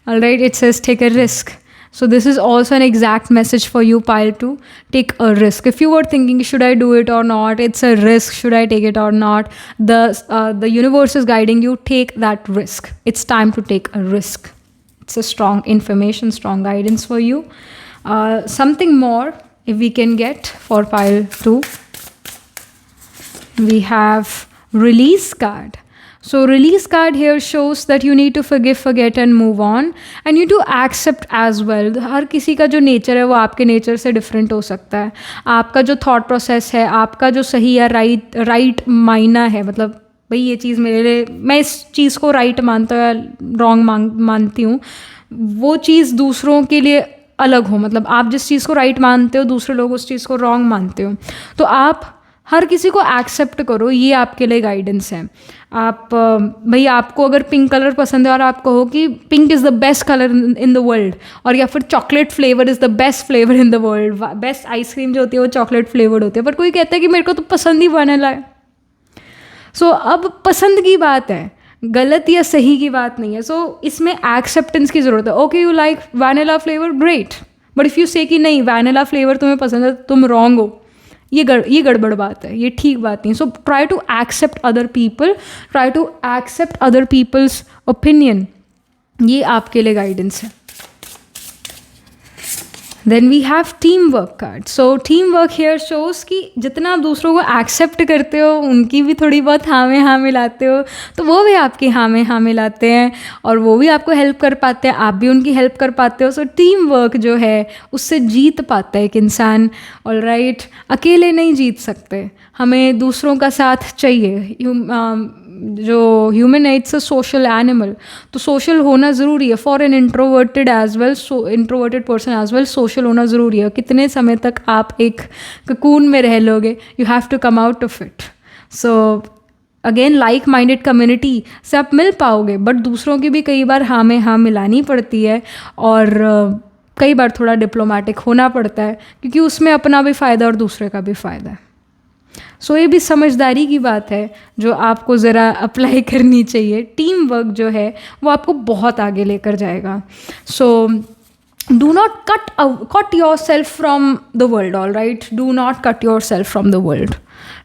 alright, it says take a risk. So this is also an exact message for you, pile 2. Take a risk. If you were thinking, should I do it or not? It's a risk. Should I take it or not? The universe is guiding you. Take that risk. It's time to take a risk. It's a strong information, strong guidance for you. Something more, if we can get for pile 2. We have release card. So release card here shows that you need to forgive, forget and move on, and you to accept as well. हर किसी का जो nature है वो आपके nature से different हो सकता है. आपका जो थॉट प्रोसेस है, आपका जो सही या राइट मायना है, मतलब भाई ये चीज़ मेरे लिए, मैं इस चीज़ को राइट मानता हूँ या रॉन्ग मानती हूँ, वो चीज़ दूसरों के लिए अलग हो. मतलब आप जिस चीज़ को राइट मानते हो, दूसरे लोग उस चीज़ को रॉन्ग मानते हो. तो आप हर किसी को एक्सेप्ट करो, ये आपके लिए गाइडेंस है. आप भाई आपको अगर पिंक कलर पसंद है और आप कहो कि pink is the best colour in the world, और या फिर chocolate flavour is the best flavour in the world. Best ice cream जो होती है वो चॉकलेट फ्लेवर्ड होती है, बट कोई कहता है कि मेरे को तो पसंद ही वैनिला है. सो अब पसंद की बात है, गलत या सही की बात नहीं है. सो इसमें एक्सेप्टेंस की ज़रूरत है. Okay, you like vanilla flavour, great, but if you से कि नहीं वैनिला फ्लेवर तुम्हें पसंद है, तुम रॉन्ग हो, ये गड़बड़ बात है, ये ठीक बात नहीं. So try to accept other people, try to accept other people's opinion. ये आपके लिए गाइडेंस है. Then we have team work card. So team work here shows कि जितना आप दूसरों को एक्सेप्ट करते हो, उनकी भी थोड़ी बहुत हाँ में हाँ मिलाते हो, तो वो भी आपकी हाँ में हाँ मिलाते हैं और वो भी आपको हेल्प कर पाते हैं, आप भी उनकी हेल्प कर पाते हो. सो टीम वर्क जो है उससे जीत पाता है एक इंसान. ऑलराइट, अकेले नहीं जीत सकते, हमें दूसरों का साथ चाहिए. जो ह्यूमन है, इट्स अ सोशल एनिमल, तो सोशल होना ज़रूरी है. For an introverted as well, introverted person as well, social होना ज़रूरी है. कितने समय तक आप एक ककून में रह लोगे, you have to come out of it. So again, like minded community से आप मिल पाओगे, बट दूसरों की भी कई बार हाँ में हाँ मिलानी पड़ती है, और कई बार थोड़ा डिप्लोमेटिक होना पड़ता है, क्योंकि उसमें अपना भी फ़ायदा और दूसरे का भी फ़ायदा है. सो ये भी समझदारी की बात है जो आपको ज़रा अप्लाई करनी चाहिए. टीम वर्क जो है वो आपको बहुत आगे लेकर जाएगा. So do not cut yourself from the world. All right, do not cut yourself from the world.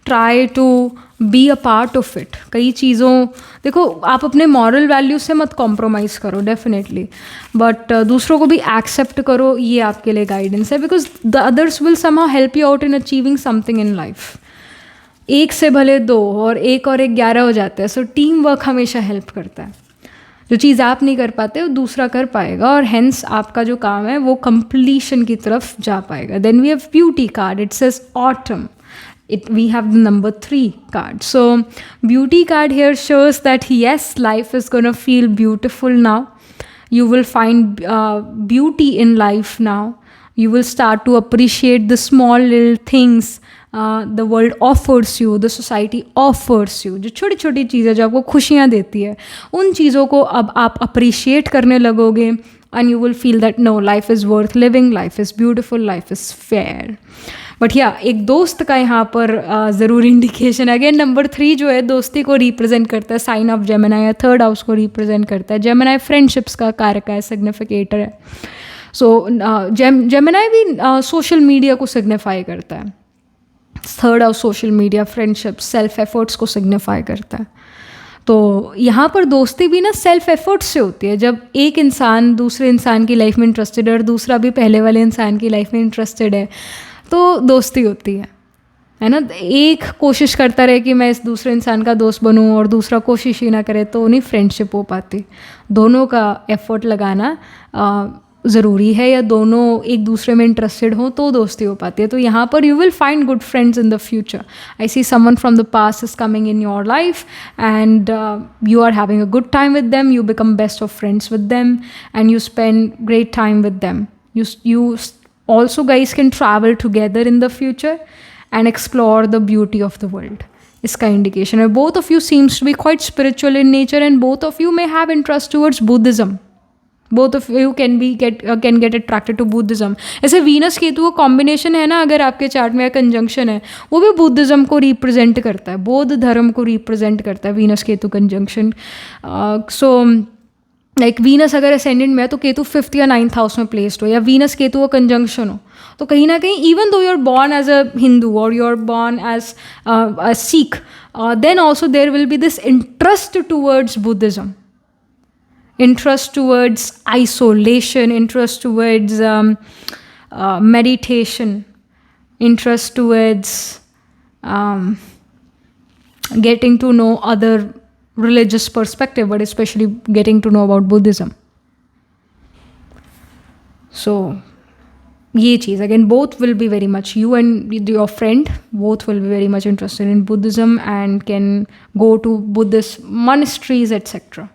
Try to be a part of it. कई चीज़ों, देखो, आप अपने मॉरल वैल्यू से मत कॉम्प्रोमाइज़ करो डेफिनेटली, बट दूसरों को भी एक्सेप्ट करो. ये आपके लिए गाइडेंस है, because the others will somehow help you out in achieving something in life. एक से भले दो, और एक 11 हो जाते हैं. सो टीम वर्क हमेशा हेल्प करता है. जो चीज़ आप नहीं कर पाते वो दूसरा कर पाएगा, और हेंस आपका जो काम है वो कंप्लीशन की तरफ जा पाएगा. Then we have beauty card. It says autumn. We have the number 3 card. So beauty card here shows that yes, life is going to feel beautiful now. You will find beauty in life now. You will start to appreciate the small little things the world offers you, the society offers you. जो छोटी छोटी चीज़ें जो आपको खुशियाँ देती है, उन चीज़ों को अब आप अप्रिशिएट करने लगोगे, and you will feel that no, life is worth living, life is beautiful, life is fair. But या एक दोस्त का यहाँ पर ज़रूर इंडिकेशन है. अगेन नंबर 3 जो है दोस्ती को रिप्रेजेंट करता है. साइन ऑफ जेमिनाई या थर्ड हाउस को रिप्रेजेंट करता है. जेमिनाई फ्रेंडशिप्स का कारक है, सिग्निफिकेटर है. सो जेमिनाई भी सोशल मीडिया को सिग्निफाई करता है. Third house social media, friendship, self efforts को सिग्निफाई करता है. तो यहाँ पर दोस्ती भी ना सेल्फ एफर्ट्स से होती है. जब एक इंसान दूसरे इंसान की लाइफ में इंटरेस्टेड है और दूसरा भी पहले वाले इंसान की लाइफ में इंटरेस्टेड है, तो दोस्ती होती है ना. एक कोशिश करता रहे कि मैं इस दूसरे इंसान का दोस्त बनूं और दूसरा कोशिश ही ना करे, तो नहीं फ्रेंडशिप हो पाती. दोनों का एफर्ट लगाना ज़रूरी है, या दोनों एक दूसरे में इंटरेस्टेड हो तो दोस्ती हो पाती है. तो यहाँ पर you will find good friends in the future. I see someone from the past is coming in your life, and you are having a good time with them. You become best of friends with them, and you spend great time with them. You also guys can travel together in the future and explore the beauty of the world. इसका indication है. Both of you seems to be quite spiritual in nature and both of you may have interest towards Buddhism. Both of you can get attracted to Buddhism. ऐसे Venus Ketu का combination है ना, अगर आपके chart में conjunction है, वो भी बुद्धिज्म को रिप्रेजेंट करता है, बौद्ध धर्म को रिप्रेजेंट करता है Venus Ketu conjunction. So like Venus अगर असेंडेंट में है तो केतु 5th या 9th हाउस में प्लेस्ड हो, या वीनस केतु का कंजंक्शन हो, तो कहीं ना कहीं even though you are born as a Hindu और you are born as a Sikh, then also there will be this interest towards Buddhism, interest towards isolation, interest towards meditation, interest towards getting to know other religious perspective, but especially getting to know about Buddhism. So ये चीज़ again, both will be very much, you and your friend both will be very much interested in Buddhism and can go to Buddhist monasteries, etc.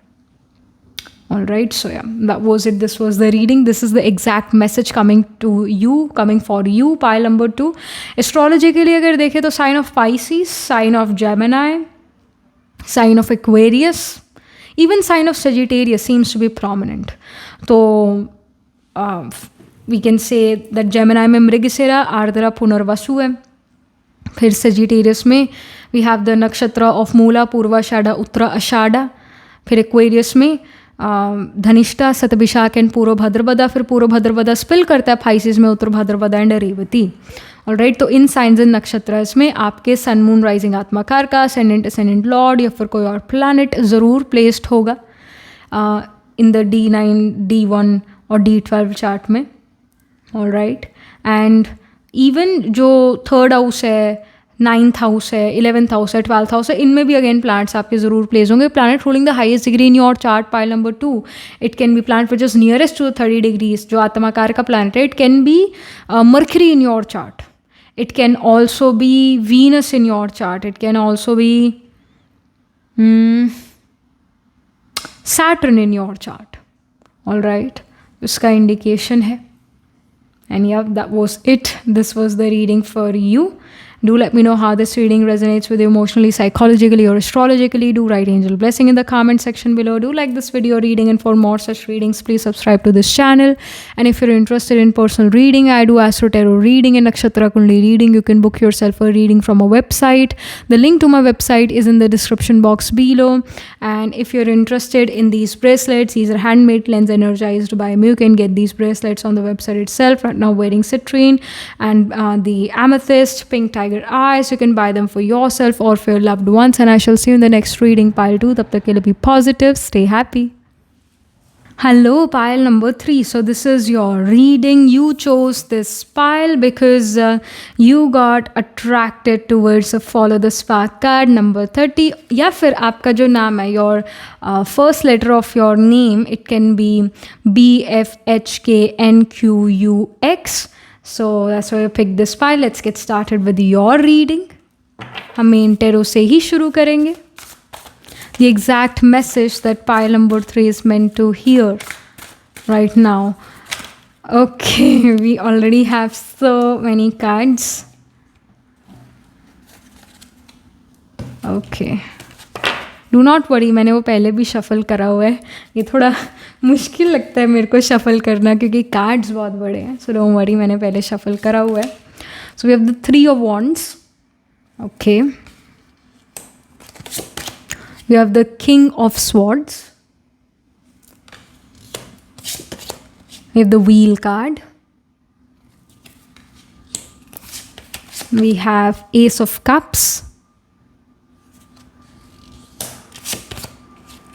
All right, so yeah, that was it. This was the reading. This is the exact message coming to you, coming for you. Pile number 2. Astrology के लिए अगर देखें तो sign of Pisces, sign of Gemini, sign of Aquarius, even sign of Sagittarius seems to be prominent. So we can say that Gemini में मृगशिरा, आर्द्रा, पुनर्वसु है. फिर Sagittarius में we have the nakshatra of मूला, पूर्वाषाढ़ा, उत्तरा, आषाढ़ा. फिर Aquarius में धनिष्ठा, शतभिषाक एंड पूर्व भाद्रपदा. फिर पूर्व Bhadrapada spill करता है फाइसिस में उत्तर भाद्रपदा एंड रेवती. ऑलराइट, तो इन साइंस एंड नक्षत्रस में आपके सन मून राइजिंग आत्माकार का असेंडेंट लॉर्ड या फिर कोई और प्लैनेट ज़रूर प्लेस्ड होगा इन द D9, D1 और D12 चार्ट में. ऑलराइट, एंड इवन जो 3rd हाउस है, 9th हाउस है, 11th हाउस है, 12th हाउस है, इनमें भी अगेन प्लांट्स आपके ज़रूर प्लेस होंगे. Planet ruling the highest degree in your chart, pile number 2. It can be planet which is nearest to 30 degrees, जो आत्माकार का प्लानट है. It can be Mercury in your chart. It can also be Venus in your chart. It can also be Saturn in your chart. All right, इसका indication है. And yeah, that was it. This was the reading for you. Do let me know how this reading resonates with you emotionally, psychologically, or astrologically. Do write angel blessing in the comment section below. Do like this video reading, and for more such readings, please subscribe to this channel. And if you're interested in personal reading, I do Astro Tarot reading and Nakshatra Kundli reading. You can book yourself a reading from a website. The link to my website is in the description box below. And if you're interested in these bracelets, these are handmade, lens energized by me. You can get these bracelets on the website itself. Right now, wearing citrine and the amethyst, pink tiger eyes. You can buy them for yourself or for your loved ones. And I shall see you in the next reading, pile 2. Tab tak ke liye be positive, stay happy. Hello, pile number 3. So this is your reading. You chose this pile because you got attracted towards a follow the spark card number 30. या फिर आपका जो नाम है, your first letter of your name, it can be BFHKNQUX. So that's why I picked this pile. Let's get started with your reading. हम main tarot से ही शुरू करेंगे. The exact message that pile number 3 is meant to hear right now. Okay, we already have so many cards. Okay. Do not worry, मैंने वो पहले भी shuffle करा हुआ है. ये थोड़ा मुश्किल लगता है मेरे को शफल करना क्योंकि कार्ड्स बहुत बड़े हैं. सो डोंट वरी, मैंने पहले शफल करा हुआ है. So we have the 3 of Wands. Okay, we have the King of Swords. We have the Wheel card. We have Ace of Cups.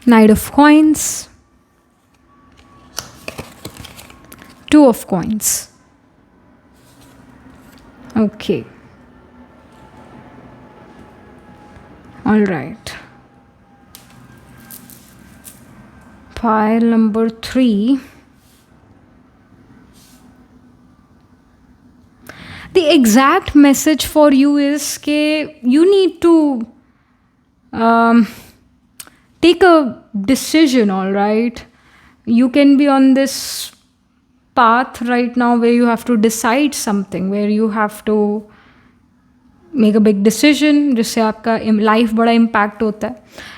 Knight of Coins. 2 of Coins. Okay. All right. Pile number 3. The exact message for you is that you need to take a decision, all right? You can be on this path right now where you have to decide something, where you have to make a big decision जिससे आपका life बड़ा impact होता है.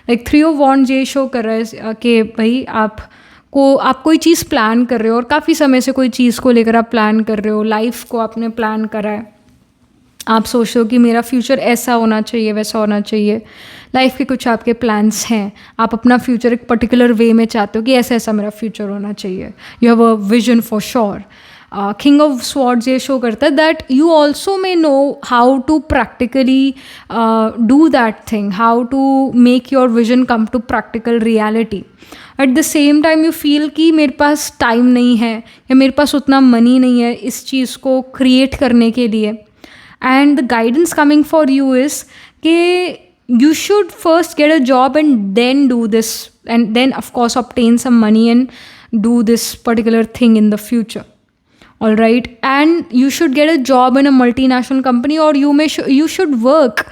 Like three of wands ये show कर रहा है कि भाई आप कोई चीज़ प्लान कर रहे हो और काफ़ी समय से कोई चीज़ को लेकर आप प्लान कर रहे हो, लाइफ को आपने प्लान करा है, आप सोच रहे हो कि मेरा फ्यूचर ऐसा होना चाहिए वैसा होना चाहिए, लाइफ के कुछ आपके प्लान्स हैं, आप अपना फ्यूचर एक पर्टिकुलर वे में चाहते हो कि ऐसा ऐसा मेरा फ्यूचर होना चाहिए, you have a vision for sure. King of Swords ये शो करता है that you also may know how to practically do that thing, how to make your vision come to practical reality. At the same time you feel कि मेरे पास time नहीं है या मेरे पास उतना मनी नहीं है इस चीज़ को क्रिएट करने के लिए. And the guidance coming for you is that you should first get a job and then do this, and then of course obtain some money and do this particular thing in the future. All right, and you should get a job in a multinational company, or you should work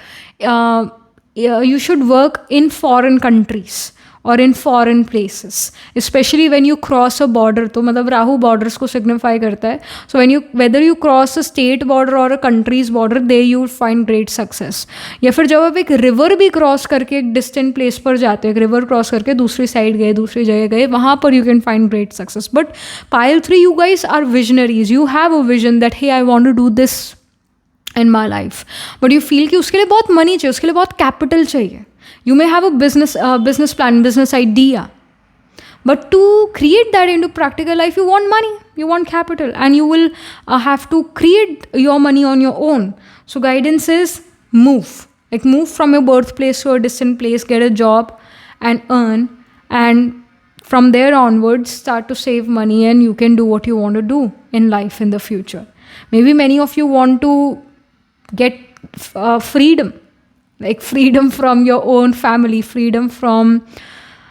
you should work in foreign countries or in foreign places, especially when you cross a border. तो मतलब Rahu borders को signify करता है. So whether you cross a state border or a country's border, there you find great success. या फिर जब आप एक river भी cross करके एक distant place पर जाते हो, एक river cross करके दूसरी side गए, दूसरी जगह गए, वहाँ पर you can find great success. But pile 3, you guys are visionaries. You have a vision that hey, I want to do this in my life. But you feel कि उसके लिए बहुत money चाहिए, उसके लिए बहुत capital चाहिए. You may have a business plan, business idea, but to create that into practical life, you want money, you want capital, and you will have to create your money on your own. So guidance is move from your birthplace to a distant place, get a job and earn, and from there onwards start to save money, and you can do what you want to do in life in the future. Maybe many of you want to get freedom, like freedom from your own family, freedom from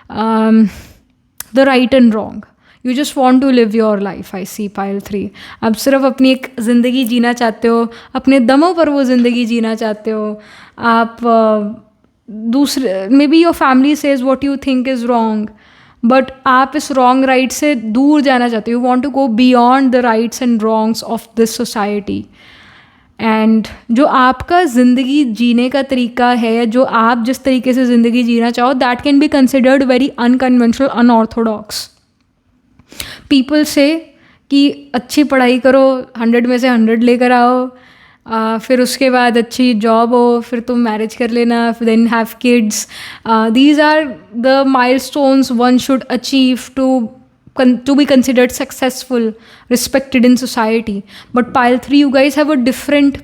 the right and wrong. You just want to live your life. I see pile 3. आप सिर्फ अपनी एक ज़िंदगी जीना चाहते हो, अपने दमों पर वो ज़िंदगी जीना चाहते हो. आप दूसरे maybe your family says what you think is wrong, but आप इस wrong right से दूर जाना चाहते हो. You want to go beyond the rights and wrongs of this society. And जो आपका ज़िंदगी जीने का तरीका है, जो आप जिस तरीके से ज़िंदगी जीना चाहो, that can be considered very unconventional, unorthodox. People से कि अच्छी पढ़ाई करो, 100 में से 100 लेकर आओ, फिर उसके बाद अच्छी जॉब हो, फिर तुम मैरिज कर लेना, then have kids. These are the milestones one should achieve to be considered successful, respected in society. But pile 3, you guys have a different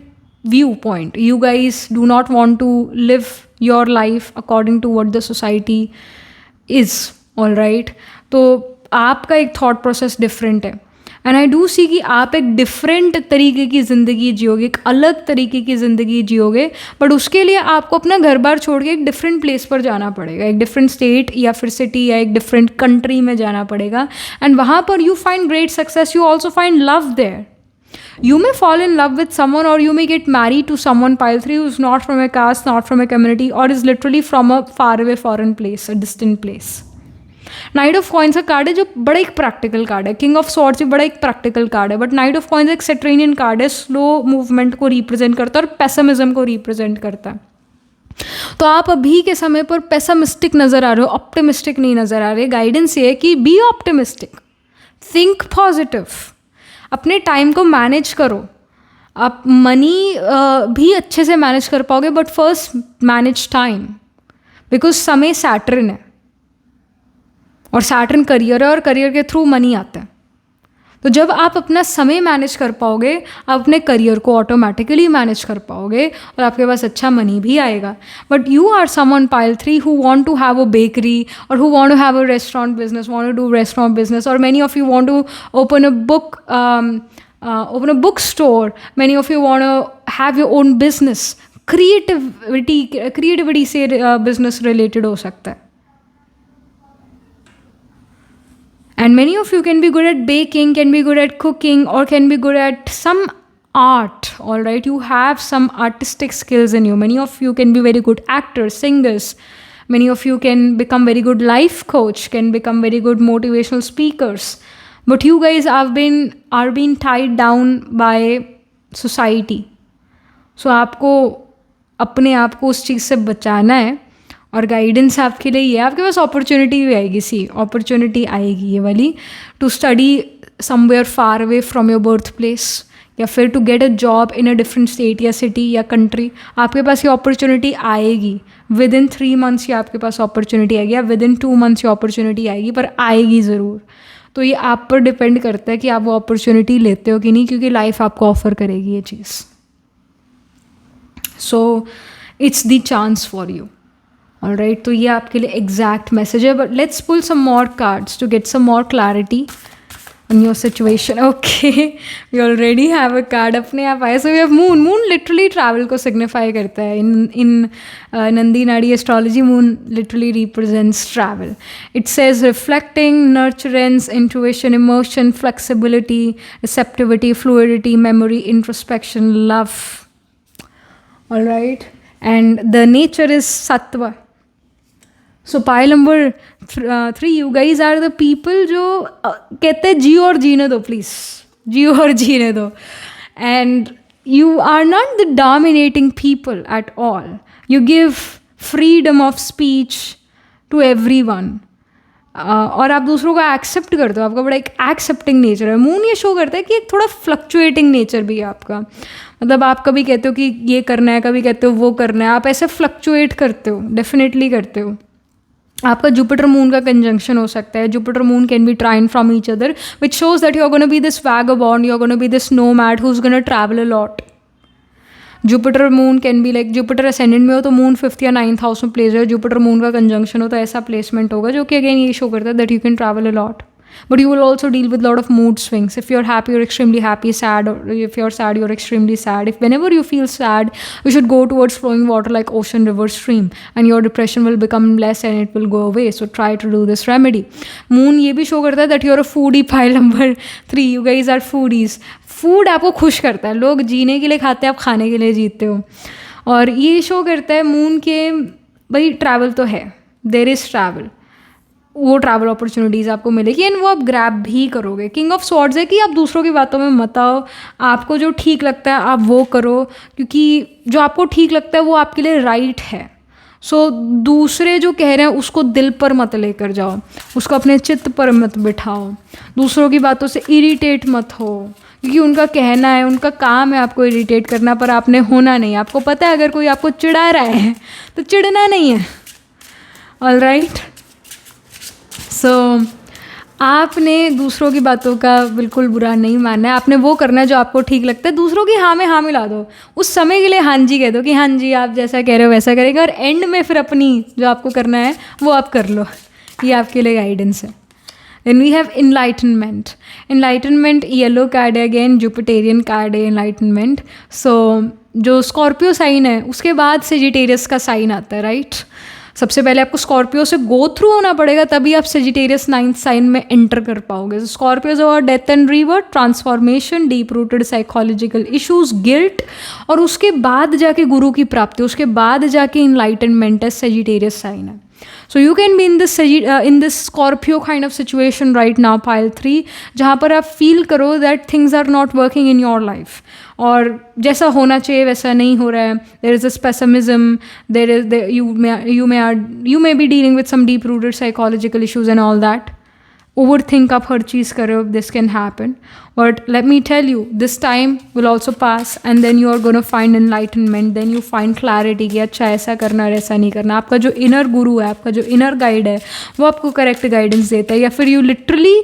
viewpoint. You guys do not want to live your life according to what the society is. All right, तो आपका एक thought process different है. And I do see कि आप एक different तरीके की ज़िंदगी जियोगे, एक अलग तरीके की ज़िंदगी जियोगे, बट उसके लिए आपको अपना घर बार छोड़ के एक डिफरेंट प्लेस पर जाना पड़ेगा, एक डिफरेंट स्टेट या फिर सिटी या एक डिफरेंट कंट्री में जाना पड़ेगा. एंड वहाँ पर you find great success, you also find love there. You may fall in love with someone, or you may get married to someone, pile 3, who's not from a caste, not from a community, or is literally from a faraway foreign place, a distant place. Night of coins का card है जो बड़ा एक practical card है. King of swords भी बड़ा एक practical card है, बट नाइट ऑफ कॉइन्स एक सेट्रेनियन कार्ड है, स्लो मूवमेंट को रिप्रेजेंट करता है और पेसिमिज्म को रिप्रेजेंट करता है. तो आप अभी के समय पर पेसिमिस्टिक नज़र आ रहे हो, ऑप्टिमिस्टिक नहीं नज़र आ रहे. गाइडेंस ये है कि बी ऑप्टिमिस्टिक, थिंक पॉजिटिव, अपने टाइम को मैनेज करो. आप मनी भी अच्छे से मैनेज कर पाओगे, but first manage time, because समय सैटर्न है और सैटर्न करियर है और करियर के थ्रू मनी आता है. तो जब आप अपना समय मैनेज कर पाओगे, आप अपने करियर को ऑटोमेटिकली मैनेज कर पाओगे और आपके पास अच्छा मनी भी आएगा. बट यू आर समवन पाइल 3 who want to have a bakery और who want to have a restaurant business, want to do restaurant business, और many of you want to open a bookstore. Many of you want to have your own business. creativity से business related हो सकता है. And many of you can be good at baking, can be good at cooking, or can be good at some art. All right, you have some artistic skills in you. Many of you can be very good actors, singers. Many of you can become very good life coach, can become very good motivational speakers. But you guys are being tied down by society. So आपको अपने आप को उस चीज़ से बचाना है और guidance आपके लिए ये है, आपके पास अपॉर्चुनिटी भी आएगी, सी अपॉर्चुनिटी आएगी ये वाली, to study somewhere far away from your birth place, या फिर to get a job in a different state या सिटी या कंट्री. आपके पास ये अपॉर्चुनिटी आएगी. विद इन 3 months ये आपके पास अपॉर्चुनिटी आएगी, या विद इन 2 months ये अपॉर्चुनिटी आएगी, पर आएगी ज़रूर. तो ये आप पर डिपेंड करता है कि आप वो अपॉर्चुनिटी लेते हो कि नहीं, क्योंकि लाइफ आपको ऑफर करेगी ये चीज़. So it's the chance for you. Alright, तो ये आपके लिए एग्जैक्ट मैसेज है. But let's pull some more cards to get some more clarity on your situation. Okay, we already have a card अपने आप आए. So we have moon. Moon literally travel को signify करता है. In Nandi Nadi astrology, moon literally represents travel. It says reflecting, nurturance, intuition, emotion, flexibility, receptivity, fluidity, memory, introspection, love. All right, and the nature is sattva. So pile number 3, you guys are the people जो कहते हैं जियो और जीने दो, please जियो और जीने दो. And you are not the dominating people at all. You give freedom of speech to everyone, और आप दूसरों को एक्सेप्ट करते हो. आपका बड़ा एक एक्सेप्टिंग नेचर है. मून ये शो करता है कि एक थोड़ा फ्लक्चुएटिंग नेचर भी है आपका. मतलब आप कभी कहते हो कि ये करना है, कभी कहते हो वो करना है. आप ऐसे फ्लक्चुएट करते हो, डेफिनेटली करते हो. आपका जुपिटर मून का कंजंक्शन हो सकता है. Jupiter moon can be trine from each other, which shows that you are gonna be this vagabond, you are gonna be this nomad who is gonna travel a lot. Jupiter moon can be like, Jupiter ascendant में हो तो moon 5th या 9th house में place है, Jupiter moon का conjunction हो तो ऐसा प्लेसमेंट होगा जो कि अगेन ये शो करता है that you can travel a lot. But you will also deal with a lot of mood swings. If you're happy, you're extremely happy. Sad, or if you're sad, you're extremely sad. If whenever you feel sad, you should go towards flowing water like ocean, river, stream, and your depression will become less and it will go away. So try to do this remedy. Moon ये भी show करता है that you're a foodie. Pile number 3, you guys are foodies. Food आपको खुश करता है. लोग जीने के लिए खाते हैं, आप खाने के लिए जीते हो. और ये शो करता है मून के भाई ट्रैवल तो है, देयर इज़ ट्रैवल. वो ट्रैवल अपॉर्चुनिटीज़ आपको मिलेगी एंड वो आप ग्रैब भी करोगे. किंग ऑफ स्वॉर्ड्स है कि आप दूसरों की बातों में मत आओ. आपको जो ठीक लगता है आप वो करो, क्योंकि जो आपको ठीक लगता है वो आपके लिए राइट है. सो दूसरे जो कह रहे हैं उसको दिल पर मत लेकर जाओ, उसको अपने चित्त पर मत बिठाओ. दूसरों की बातों से इरिटेट मत हो, क्योंकि उनका कहना है, उनका काम है आपको इरिटेट करना, पर आपने होना नहीं. आपको पता है अगर कोई आपको चिढ़ा रहा है तो चिढ़ना नहीं है. ऑल राइट, सो आपने दूसरों की बातों का बिल्कुल बुरा नहीं मानना है. आपने वो करना है जो आपको ठीक लगता है. दूसरों की हाँ में हाँ मिला दो. उस समय के लिए हाँ जी कह दो कि हाँ जी आप जैसा कह रहे हो वैसा करेंगे, और एंड में फिर अपनी जो आपको करना है वो आप कर लो. ये आपके लिए गाइडेंस है. Then we have enlightenment. Enlightenment yellow card है, अगेन जुपिटेरियन कार्ड है इनलाइटनमेंट. सो जो स्कॉर्पियो साइन है उसके बाद सेजिटेरियस का साइन आता है, राइट. सबसे पहले आपको स्कॉर्पियो से गो थ्रू होना पड़ेगा, तभी आप सेजिटेरियस 9th साइन में एंटर कर पाओगे. Scorpio is about death and rebirth, transformation, deep rooted psychological issues, guilt, और उसके बाद जाके गुरु की प्राप्ति, उसके बाद जाके इनलाइटनमेंट है. सेजिटेरियस साइन है. So you can be in this Scorpio kind of situation right now, pile 3, जहाँ पर आप फील करो that things are not working in your life, और जैसा होना चाहिए वैसा नहीं हो रहा है. there is a pessimism, you may be dealing with some deep rooted psychological issues and all that. Overthink आप हर चीज़ कर रहे हो, this can happen. But let me tell you, this time will also pass and then you are going to find enlightenment, then you find clarity कि अच्छा ऐसा करना और ऐसा नहीं करना. आपका जो इनर गुरु है, आपका जो इनर गाइड है, वो आपको करेक्ट गाइडेंस देता है. या फिर you literally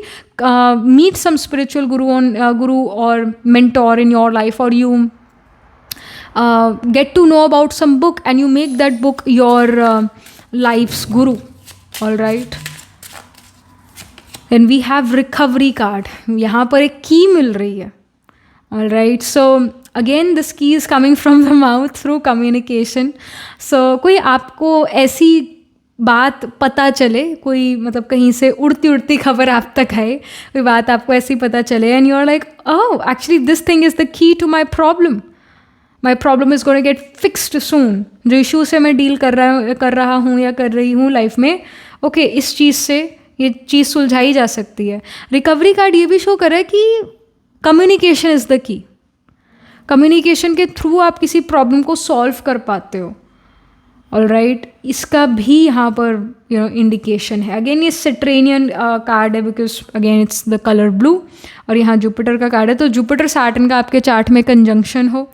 meet some spiritual guru or mentor in your life, or you get to know about some book and you make that book your life's guru. All right. Then we have recovery card. यहाँ पर एक की मिल रही है. All right. So again this key is coming from the mouth through communication. So कोई आपको ऐसी बात पता चले, कोई मतलब कहीं से उड़ती उड़ती खबर आप तक आए, कोई बात आपको ऐसी पता चले and you're like, oh actually this thing is the key to my problem. My problem is going to get fixed soon. जो इशू से मैं डील कर रहा हूँ या कर रही हूँ लाइफ में, ओके इस चीज़ से ये चीज़ सुलझाई जा सकती है. रिकवरी कार्ड ये भी शो कर रहा है कि communication is the key. Communication के थ्रू आप किसी प्रॉब्लम को सॉल्व कर पाते हो। ऑलराइट, इसका भी यहाँ पर इंडिकेशन है। अगेन ये सिट्रेनियन कार्ड है because again it's the colour blue, और यहाँ जुपिटर का कार्ड है। तो जुपिटर सैटर्न का आपके चार्ट में कंजंक्शन हो,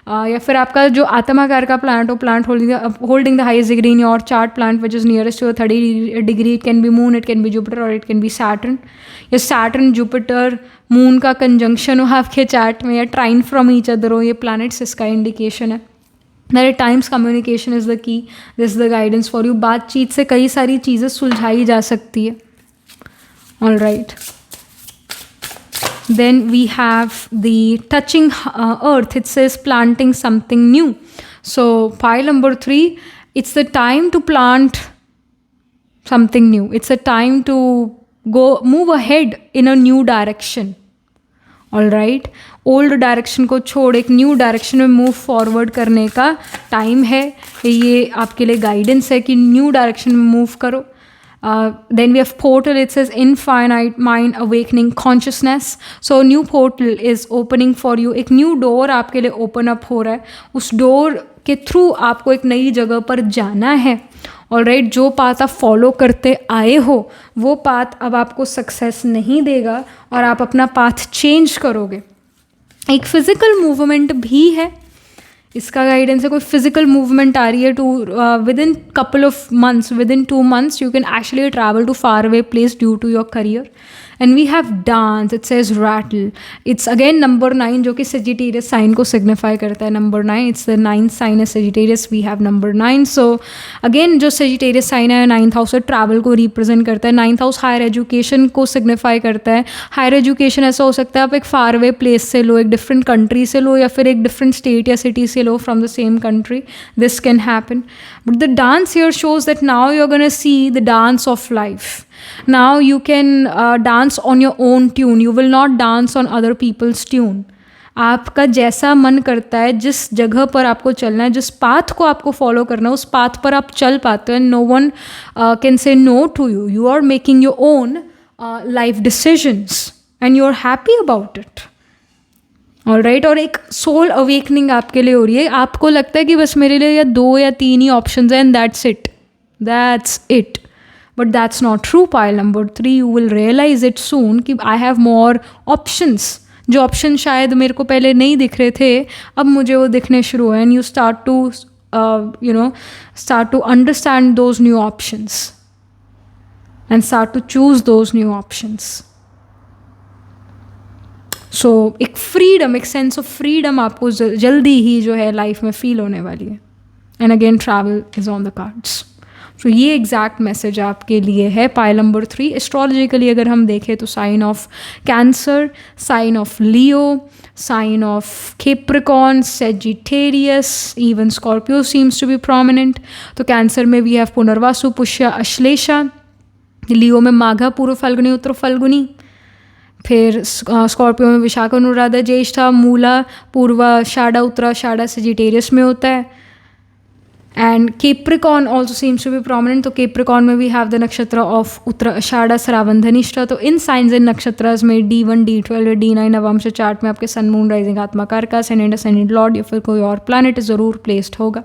या फिर आपका जो आत्माकार का प्लांट हो, planet holding the highest degree in your chart, planet which is nearest to 30 degree, it can be moon, it can be Jupiter, और इट कैन बी सैटर्न। या सैटर्न जुपिटर मून का कंजंक्शन हो आपके chart में, या ट्राइन from each other हो, ये planets इसका इंडिकेशन है। मेरे times communication is the key, this is the guidance for you. बातचीत से कई सारी चीज़ें सुलझाई जा सकती है। Alright, then we have the touching earth, it says planting something new. So pile number 3, it's the time to plant something new, it's a time to move ahead in a new direction. All right, old direction को छोड़ एक new direction में move forward करने का time है। ये आपके लिए गाइडेंस है कि न्यू डायरेक्शन में मूव करो। Then we have portal, it says infinite mind awakening consciousness. So new portal is opening for you. एक न्यू डोर आपके लिए ओपन अप हो रहा है, उस डोर के थ्रू आपको एक नई जगह पर जाना है। ऑलराइट, जो पाथ आप फॉलो करते आए हो वो पाथ अब आपको सक्सेस नहीं देगा और आप अपना पाथ चेंज करोगे। एक फिजिकल मूवमेंट भी है, इसका गाइडेंस है। कोई फिजिकल मूवमेंट आ रही है to within couple of months, within 2 months you can actually travel to far away place due to your career. And we have dance, it says rattle, it's again number 9 जो कि Sagittarius sign को signify करता है। Number 9, it's the 9th sign है Sagittarius, we have number 9। So again जो Sagittarius sign है 9th house से travel को रिप्रेजेंट करता है। 9th हाउस हायर एजुकेशन को सिग्निफाई करता है। हायर एजुकेशन ऐसा हो सकता है आप एक फार अवे प्लेस से लो, एक डिफरेंट कंट्री से लो, या फिर एक डिफरेंट स्टेट या सिटी से लो from the same country. This can happen, but the dance here shows that now you're going to see the dance of life. Now you can dance on your own tune, you will not dance on other people's tune. आपका जैसा मन करता है, जिस जगह पर आपको चलना है, जिस पाथ को आपको फॉलो करना है, उस पाथ पर आप चल पाते हो। No one can say no to you, you are making your own life decisions and you are happy about it. Alright, और एक सोल अवेकनिंग आपके लिए हो रही है। आपको लगता है कि बस मेरे लिए या 2 या 3 ही ऑप्शंस हैं and that's it, but that's not true. Pile number 3, you will realize it soon कि आई हैव मोर ऑप्शंस। जो ऑप्शन शायद मेरे को पहले नहीं दिख रहे थे, अब मुझे वो दिखने शुरू हुए। And you start to understand those new options and start to choose those new options. So एक फ्रीडम, एक सेंस ऑफ फ्रीडम आपको जल्दी ही जो है लाइफ में फील होने वाली है। And again travel is on the cards. So ये एग्जैक्ट मैसेज आपके लिए है। पाइल नंबर 3, एस्ट्रोलॉजिकली अगर हम देखें तो sign of Cancer, sign of Leo, sign of Capricorn, Sagittarius, even Scorpio seems to be prominent. तो कैंसर में we have Punarvasu, Pushya, Ashlesha. Leo में माघा, पूर्व फाल्गुनी, उत्तर फाल्गुनी। फिर स्कॉर्पियो में विशाखा, अनुराधा, ज्येष्ठा, मूला, पूर्वाषाढ़ा, उत्तराषाढ़ा सेजिटेरियस में होता है। And Capricorn also seems to be prominent. तो कैप्रिकॉर्न में भी have the nakshatra of Uttarashadha, Shravan, Dhanishtha. तो इन साइंस एंड नक्षत्रास में D1, D12 D9 नवंश चार्ट में आपके सन, मून, राइजिंग, आत्माकार का असेंडेंट लॉर्ड या फिर कोई और प्लैनेट ज़रूर प्लेस्ड होगा।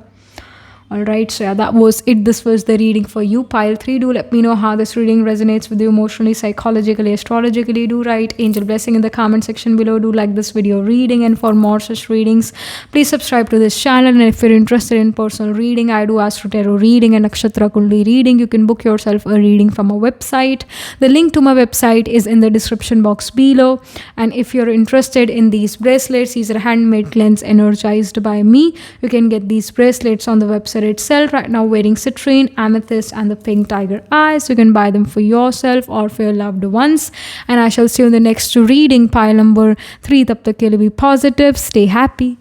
Alright, so yeah, that was it. This was the reading for you. Pile 3, do let me know how this reading resonates with you emotionally, psychologically, astrologically. Do write angel blessing in the comment section below. Do like this video reading, and for more such readings, please subscribe to this channel. And if you're interested in personal reading, I do Astro Tarot reading and Nakshatra Kundli reading. You can book yourself a reading from a website. The link to my website is in the description box below. And if you're interested in these bracelets, these are handmade cleanse energized by me. You can get these bracelets on the website itself. Right now wearing citrine, amethyst and the pink tiger eyes. You can buy them for yourself or for your loved ones. And I shall see you in the next reading, pile number 3. Tab tak ke liye be positive, stay happy.